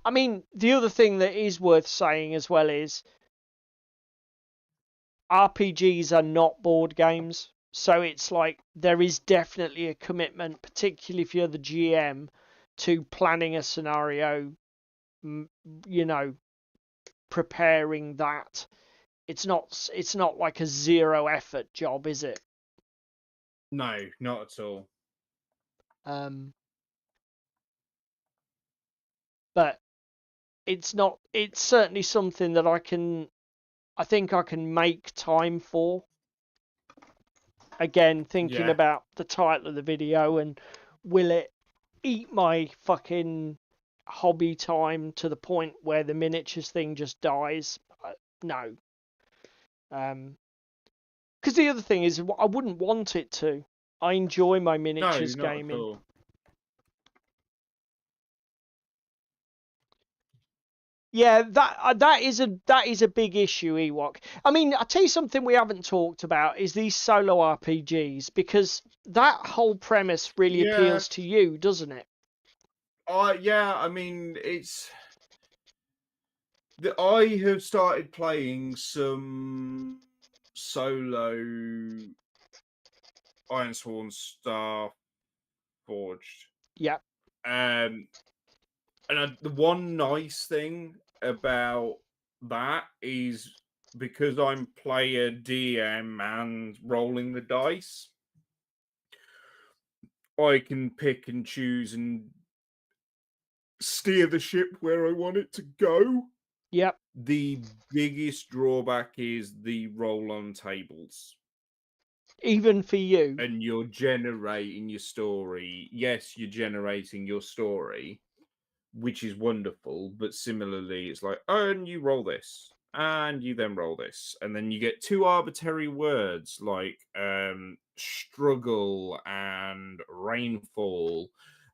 I mean, the other thing that is worth saying as well is RPGs are not board games. So it's like there is definitely a commitment, particularly if you're the GM, to planning a scenario, you know, preparing that. It's not like a zero effort job, is it? No, not at all. But it's certainly something that I think I can make time for. Again, thinking Yeah. about the title of the video, and will it eat my fucking hobby time to the point where the miniatures thing just dies? No. Because the other thing is, I wouldn't want it to. I enjoy my No, miniatures not at gaming. all. Yeah, that is a big issue, Ewok. I mean, I'll tell you something we haven't talked about is these solo RPGs, because that whole premise really Yeah. appeals to you, doesn't it? Yeah, I mean, I have started playing some solo Ironsworn Star Forged. Yeah. And the one nice thing about that is because I'm player DM and rolling the dice, I can pick and choose and steer the ship where I want it to go. Yep. The biggest drawback is the roll on tables. Even for you. And you're generating your story. Yes, you're generating your story, which is wonderful, but similarly, it's like, oh, and you roll this, and you then roll this, and then you get two arbitrary words like struggle and rainfall,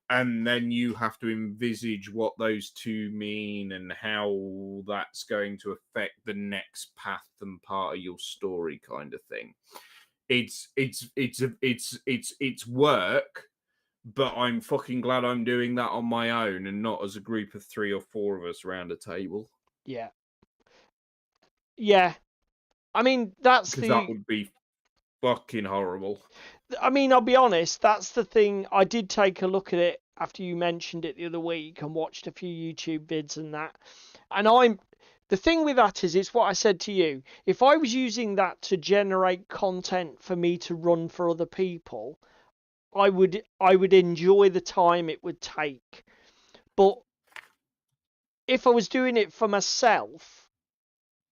and then you have to envisage what those two mean and how that's going to affect the next path and part of your story, kind of thing. It's work, but I'm fucking glad I'm doing that on my own and not as a group of 3 or 4 of us around a table. Yeah. Yeah. I mean, that's because that would be fucking horrible. I mean, I'll be honest, that's the thing. I did take a look at it after you mentioned it the other week and watched a few YouTube vids and that. And the thing with that is, it's what I said to you. If I was using that to generate content for me to run for other people, I would enjoy the time it would take. But if I was doing it for myself,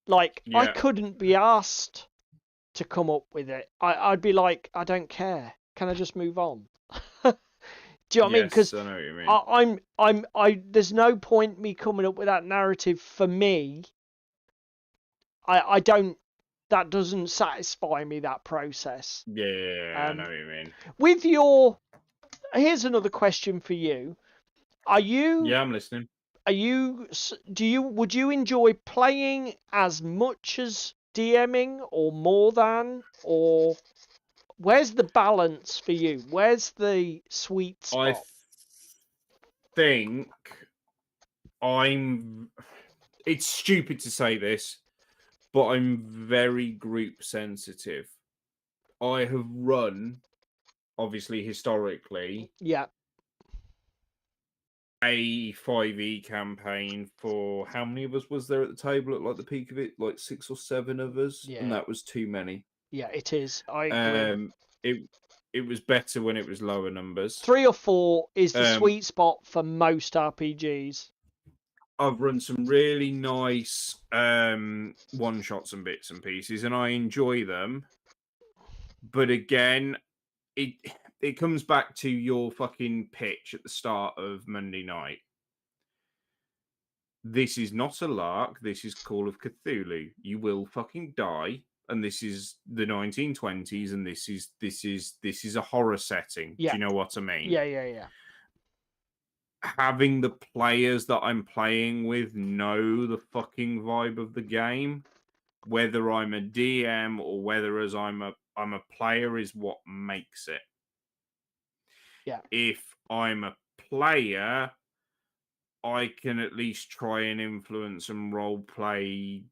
like, I couldn't be asked to come up with it. I'd be like, I don't care. Can I just move on? Do you know what I mean? Because I know what you mean. There's no point me coming up with that narrative for me. I don't. That doesn't satisfy me. That process. Yeah, I know what you mean. With here's another question for you. Are you? Yeah, I'm listening. Are you? Would you enjoy playing as much as DMing, or more than, or where's the balance for you? Where's the sweet spot? I think it's stupid to say this, but I'm very group sensitive. I have run, obviously historically, Yeah, a 5e campaign for how many of us was there at the table at like the peak of it? Like 6 or 7 of us, Yeah. and that was too many. Yeah, it is. I agree. It was better when it was lower numbers. 3 or 4 is the sweet spot for most RPGs. I've run some really nice one shots and bits and pieces, and I enjoy them. But again, it comes back to your fucking pitch at the start of Monday night. This is not a lark. This is Call of Cthulhu. You will fucking die. And this is the 1920s, and this is a horror setting. Yeah. Do you know what I mean? Yeah. Having the players that I'm playing with know the fucking vibe of the game, whether I'm a DM or whether as I'm a player, is what makes it. Yeah. If I'm a player, I can at least try and influence and role play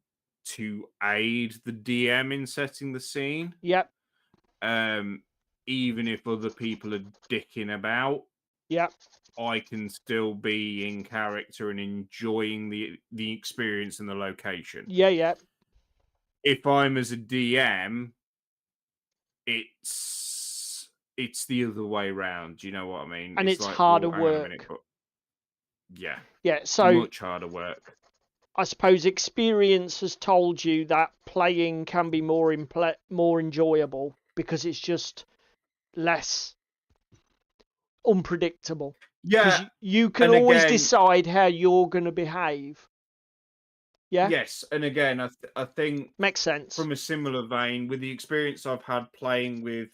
to aid the DM in setting the scene. Yep. Even if other people are dicking about, Yeah. I can still be in character and enjoying the experience and the location. Yeah, yeah. If I'm as a DM, it's the other way around. Do you know what I mean? And it's like, harder well, hang on a minute, work. but yeah, Yeah, so much harder work. I suppose experience has told you that playing can be more enjoyable because it's just less unpredictable. Because Yeah, you can and always again, decide how you're going to behave. Yeah, yes, and again, I think makes sense. from a similar vein, with the experience I've had playing with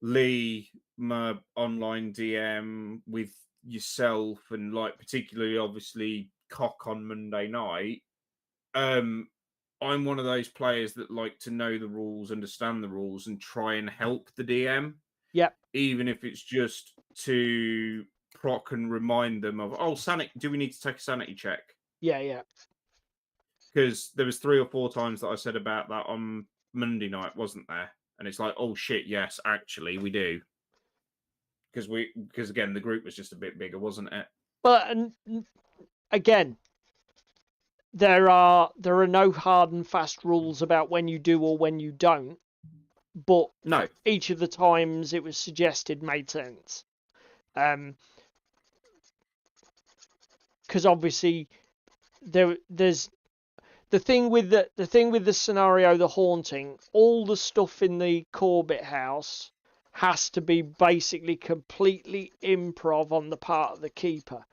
Lee, my online DM, with yourself, and like particularly obviously Cock on Monday night. I'm one of those players that like to know the rules, understand the rules, and try and help the DM, Yep. even if it's just to proc and remind them of, oh, do we need to take a sanity check? Yeah, yeah. Because there was 3 or 4 times that I said about that on Monday night, wasn't there? And it's like, oh shit, yes, actually we do. Because again, the group was just a bit bigger, wasn't it? But again, there are no hard and fast rules about when you do or when you don't. But No. each of the times it was suggested made sense. Because obviously there's the thing with the scenario, the haunting, all the stuff in the Corbett house has to be basically completely improv on the part of the keeper,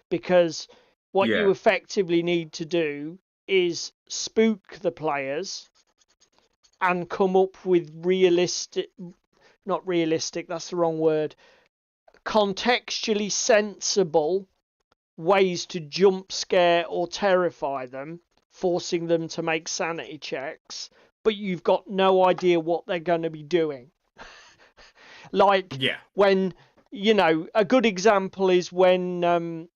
because what you effectively need to do is spook the players and come up with not realistic, that's the wrong word, contextually sensible ways to jump scare or terrify them, forcing them to make sanity checks, but you've got no idea what they're going to be doing. Like, when, a good example is when,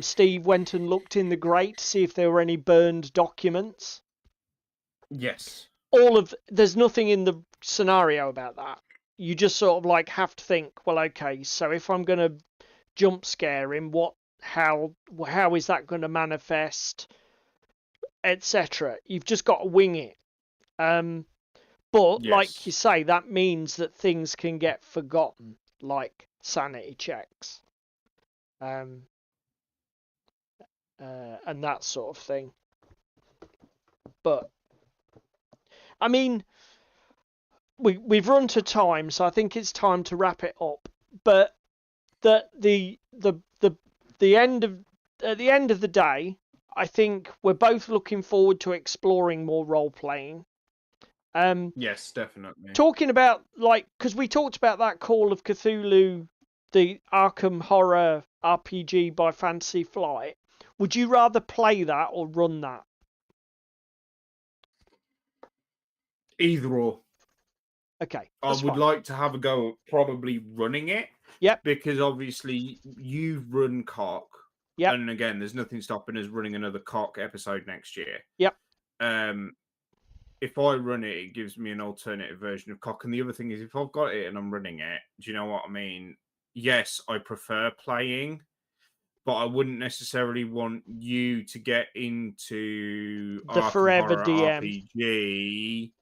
Steve went and looked in the grate to see if there were any burned documents? Yes. There's nothing in the scenario about that. You just sort of like have to think, well, okay, so if I'm going to jump scare him, how is that going to manifest, etc. You've just got to wing it. But like you say, that means that things can get forgotten, like sanity checks, and that sort of thing. But I mean, we've run to time, so I think it's time to wrap it up. But at the end of the day, I think we're both looking forward to exploring more role playing. Yes, definitely. Talking about, like, because we talked about that Call of Cthulhu, the Arkham Horror RPG by Fantasy Flight. Would you rather play that or run that? Either or. Okay. I would like to have a go at probably running it. Yep. Because obviously you've run Cock. Yep. And again, there's nothing stopping us running another Cock episode next year. Yep. If I run it, it gives me an alternative version of Cock. And the other thing is, if I've got it and I'm running it, do you know what I mean? Yes, I prefer playing, but I wouldn't necessarily want you to get into the Arkham Forever Horror DM RPG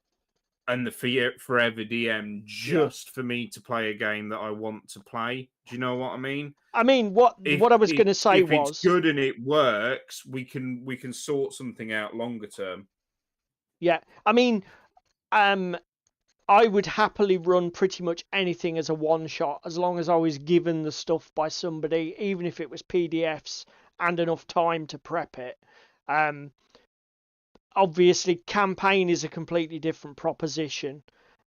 and the Forever DM just for me to play a game that I want to play. Do you know what I mean? I mean, what I was going to say if was, it's good and it works, we can sort something out longer term. Yeah, I mean, I would happily run pretty much anything as a one shot as long as I was given the stuff by somebody, even if it was PDFs and enough time to prep it. Obviously, campaign is a completely different proposition,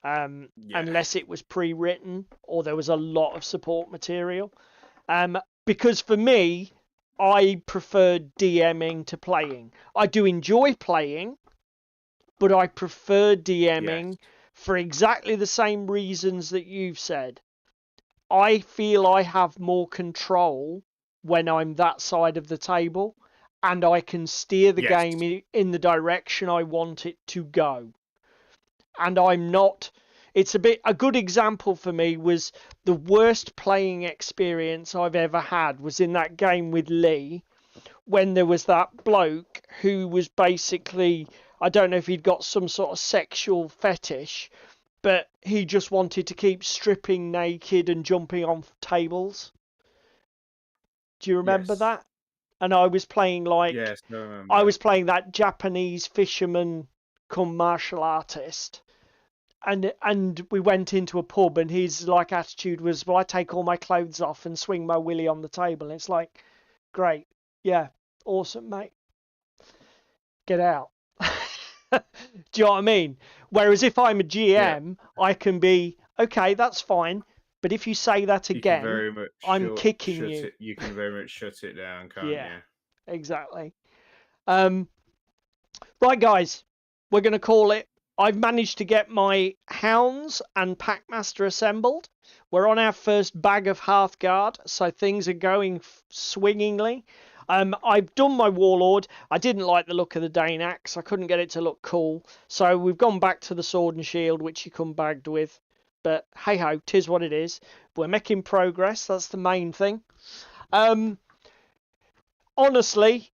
unless it was pre-written or there was a lot of support material. Because for me, I prefer DMing to playing. I do enjoy playing, but I prefer DMing for exactly the same reasons that you've said. I feel I have more control when I'm that side of the table, and I can steer the game in the direction I want it to go. And I'm not, it's a good example for me was the worst playing experience I've ever had was in that game with Lee, when there was that bloke who was basically, I don't know if he'd got some sort of sexual fetish, but he just wanted to keep stripping naked and jumping on tables. Do you remember Yes. that? And I was playing like, Yes, no, I remember I that. was playing that Japanese fisherman come martial artist. And we went into a pub and his like attitude was, well, I take all my clothes off and swing my willy on the table. And it's like, great. Yeah. Awesome, mate. Get out. Do you know what I mean? Whereas if I'm a GM, I can be, okay, that's fine. But if you say that You can again, very much I'm kicking shut you. it. You can very much shut it down, can't Yeah, you? exactly. Right, guys, we're going to call it. I've managed to get my hounds and packmaster assembled. We're on our first bag of Hearthguard, so things are going swingingly. I've done my warlord. I didn't like the look of the Dane axe. I couldn't get it to look cool, so we've gone back to the sword and shield, which you come bagged with. But hey ho, 'tis what it is. We're making progress. That's the main thing. Honestly,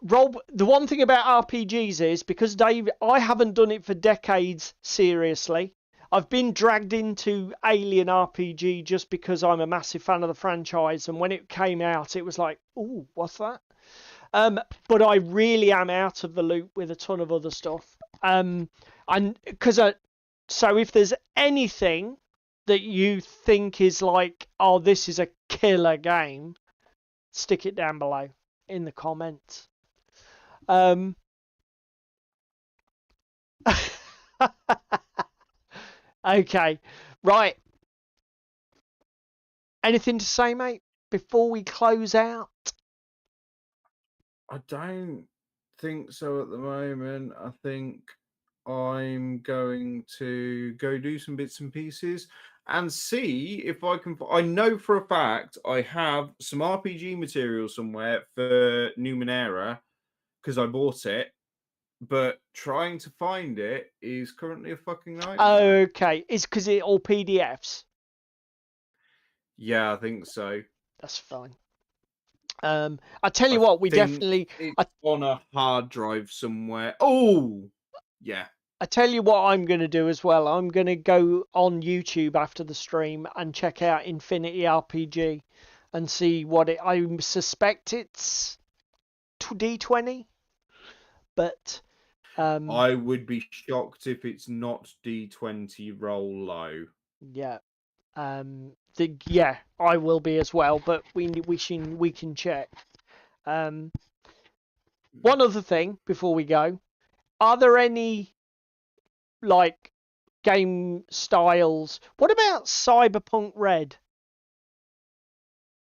Rob, the one thing about RPGs is, because Dave, I haven't done it for decades seriously. I've been dragged into Alien RPG just because I'm a massive fan of the franchise, and when it came out, it was like, ooh, what's that? But I really am out of the loop with a ton of other stuff. And because so if there's anything that you think is like, oh, this is a killer game, stick it down below in the comments. Okay, right. Anything to say, mate, before we close out? I don't think so at the moment. I think I'm going to go do some bits and pieces and see if I can. I know for a fact I have some RPG material somewhere for Numenera because I bought it, but trying to find it is currently a fucking nightmare. Okay, it's because it all PDFs. Yeah, I think so. That's fine. I tell you I what, we think definitely. it's on a hard drive somewhere. Oh, yeah. I tell you what I'm going to do as well. I'm going to go on YouTube after the stream and check out Infinity RPG and see what it. I suspect it's D20, but I would be shocked if it's not D20 roll low. yeah. Yeah, I will be as well, but we can check. One other thing before we go, are there any like game styles? What about Cyberpunk Red?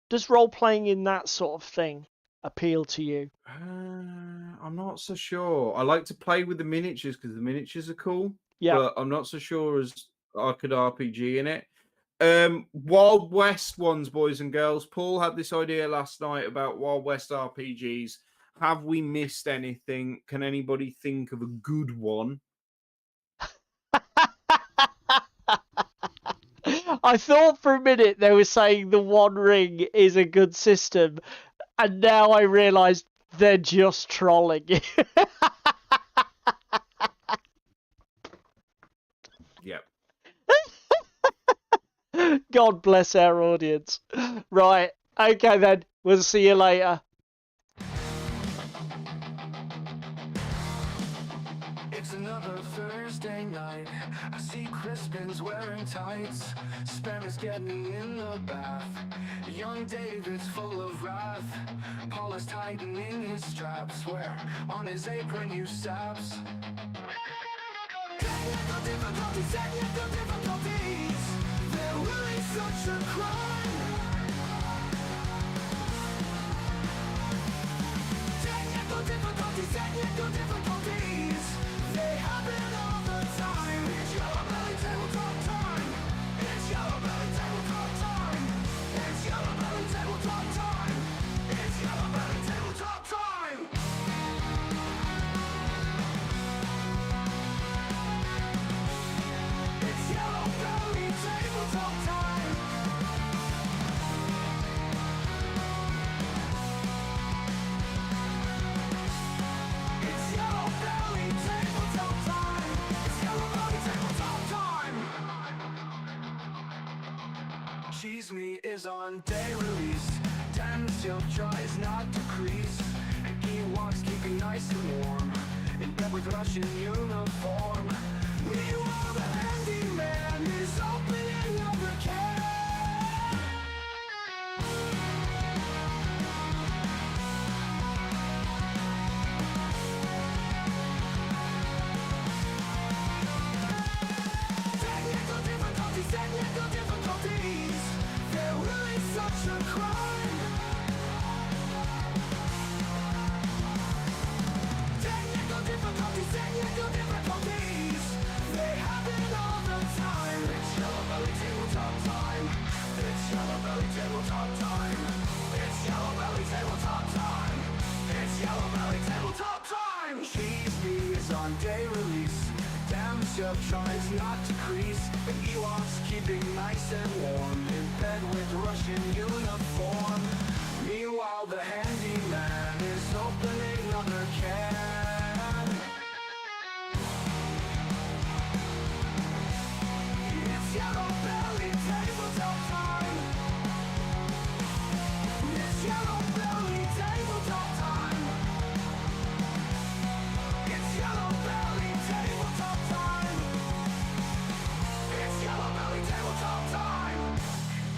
Does role playing in that sort of thing appeal to you? I'm not so sure. I like to play with the miniatures because the miniatures are cool. Yeah. But I'm not so sure as I could RPG in it. Wild West ones, boys and girls. Paul had this idea last night about Wild West RPGs. Have we missed anything? Can anybody think of a good one? I thought for a minute they were saying the One Ring is a good system, and now I realise they're just trolling you. Yep. God bless our audience. Right. Okay then. We'll see you later. It's another Thursday night. I see Crispin's wearing tights. Sparrow's getting in the bath. Young David's full of wrath. Paul is tightening his straps. Where on his apron you saps. Technical difficulties. They're really such a crime. Technical difficulties. They happen all the time. It's Yellowbelly Tabletop time. It's Yellowbelly Tabletop time. It's Yellowbelly Tabletop time. It's Yellowbelly Tabletop time. is on day release. Damn silk tries not to crease. And Ewoks keeping nice and warm in bed with Russian uniform. Meanwhile the handyman is opening up a can. Technical difficulties, they're really such a crime. Technical difficulties, they happen all the time. It's Yellow Belly Tabletop time. It's Yellow Belly Tabletop time. It's Yellow Belly Tabletop time. It's Yellow Belly Tabletop time. Cheese Me is on day release. Damn Silk tries not to crease. The Ewoks keeping nice and warm in bed with Russian uniform. Meanwhile the handyman is opening another can. It's Yellow Belly Tabletop time. It's Yellow Belly Tabletop time. It's Yellow Belly Tabletop time. It's Yellow Belly Tabletop time.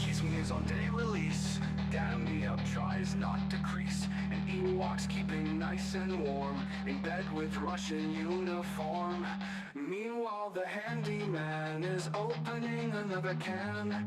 Cheese Me is on day release. Damn Me Up tries not to crease. And Ewoks keeping nice and warm in bed with Russian uniform. Meanwhile the handyman is opening another can.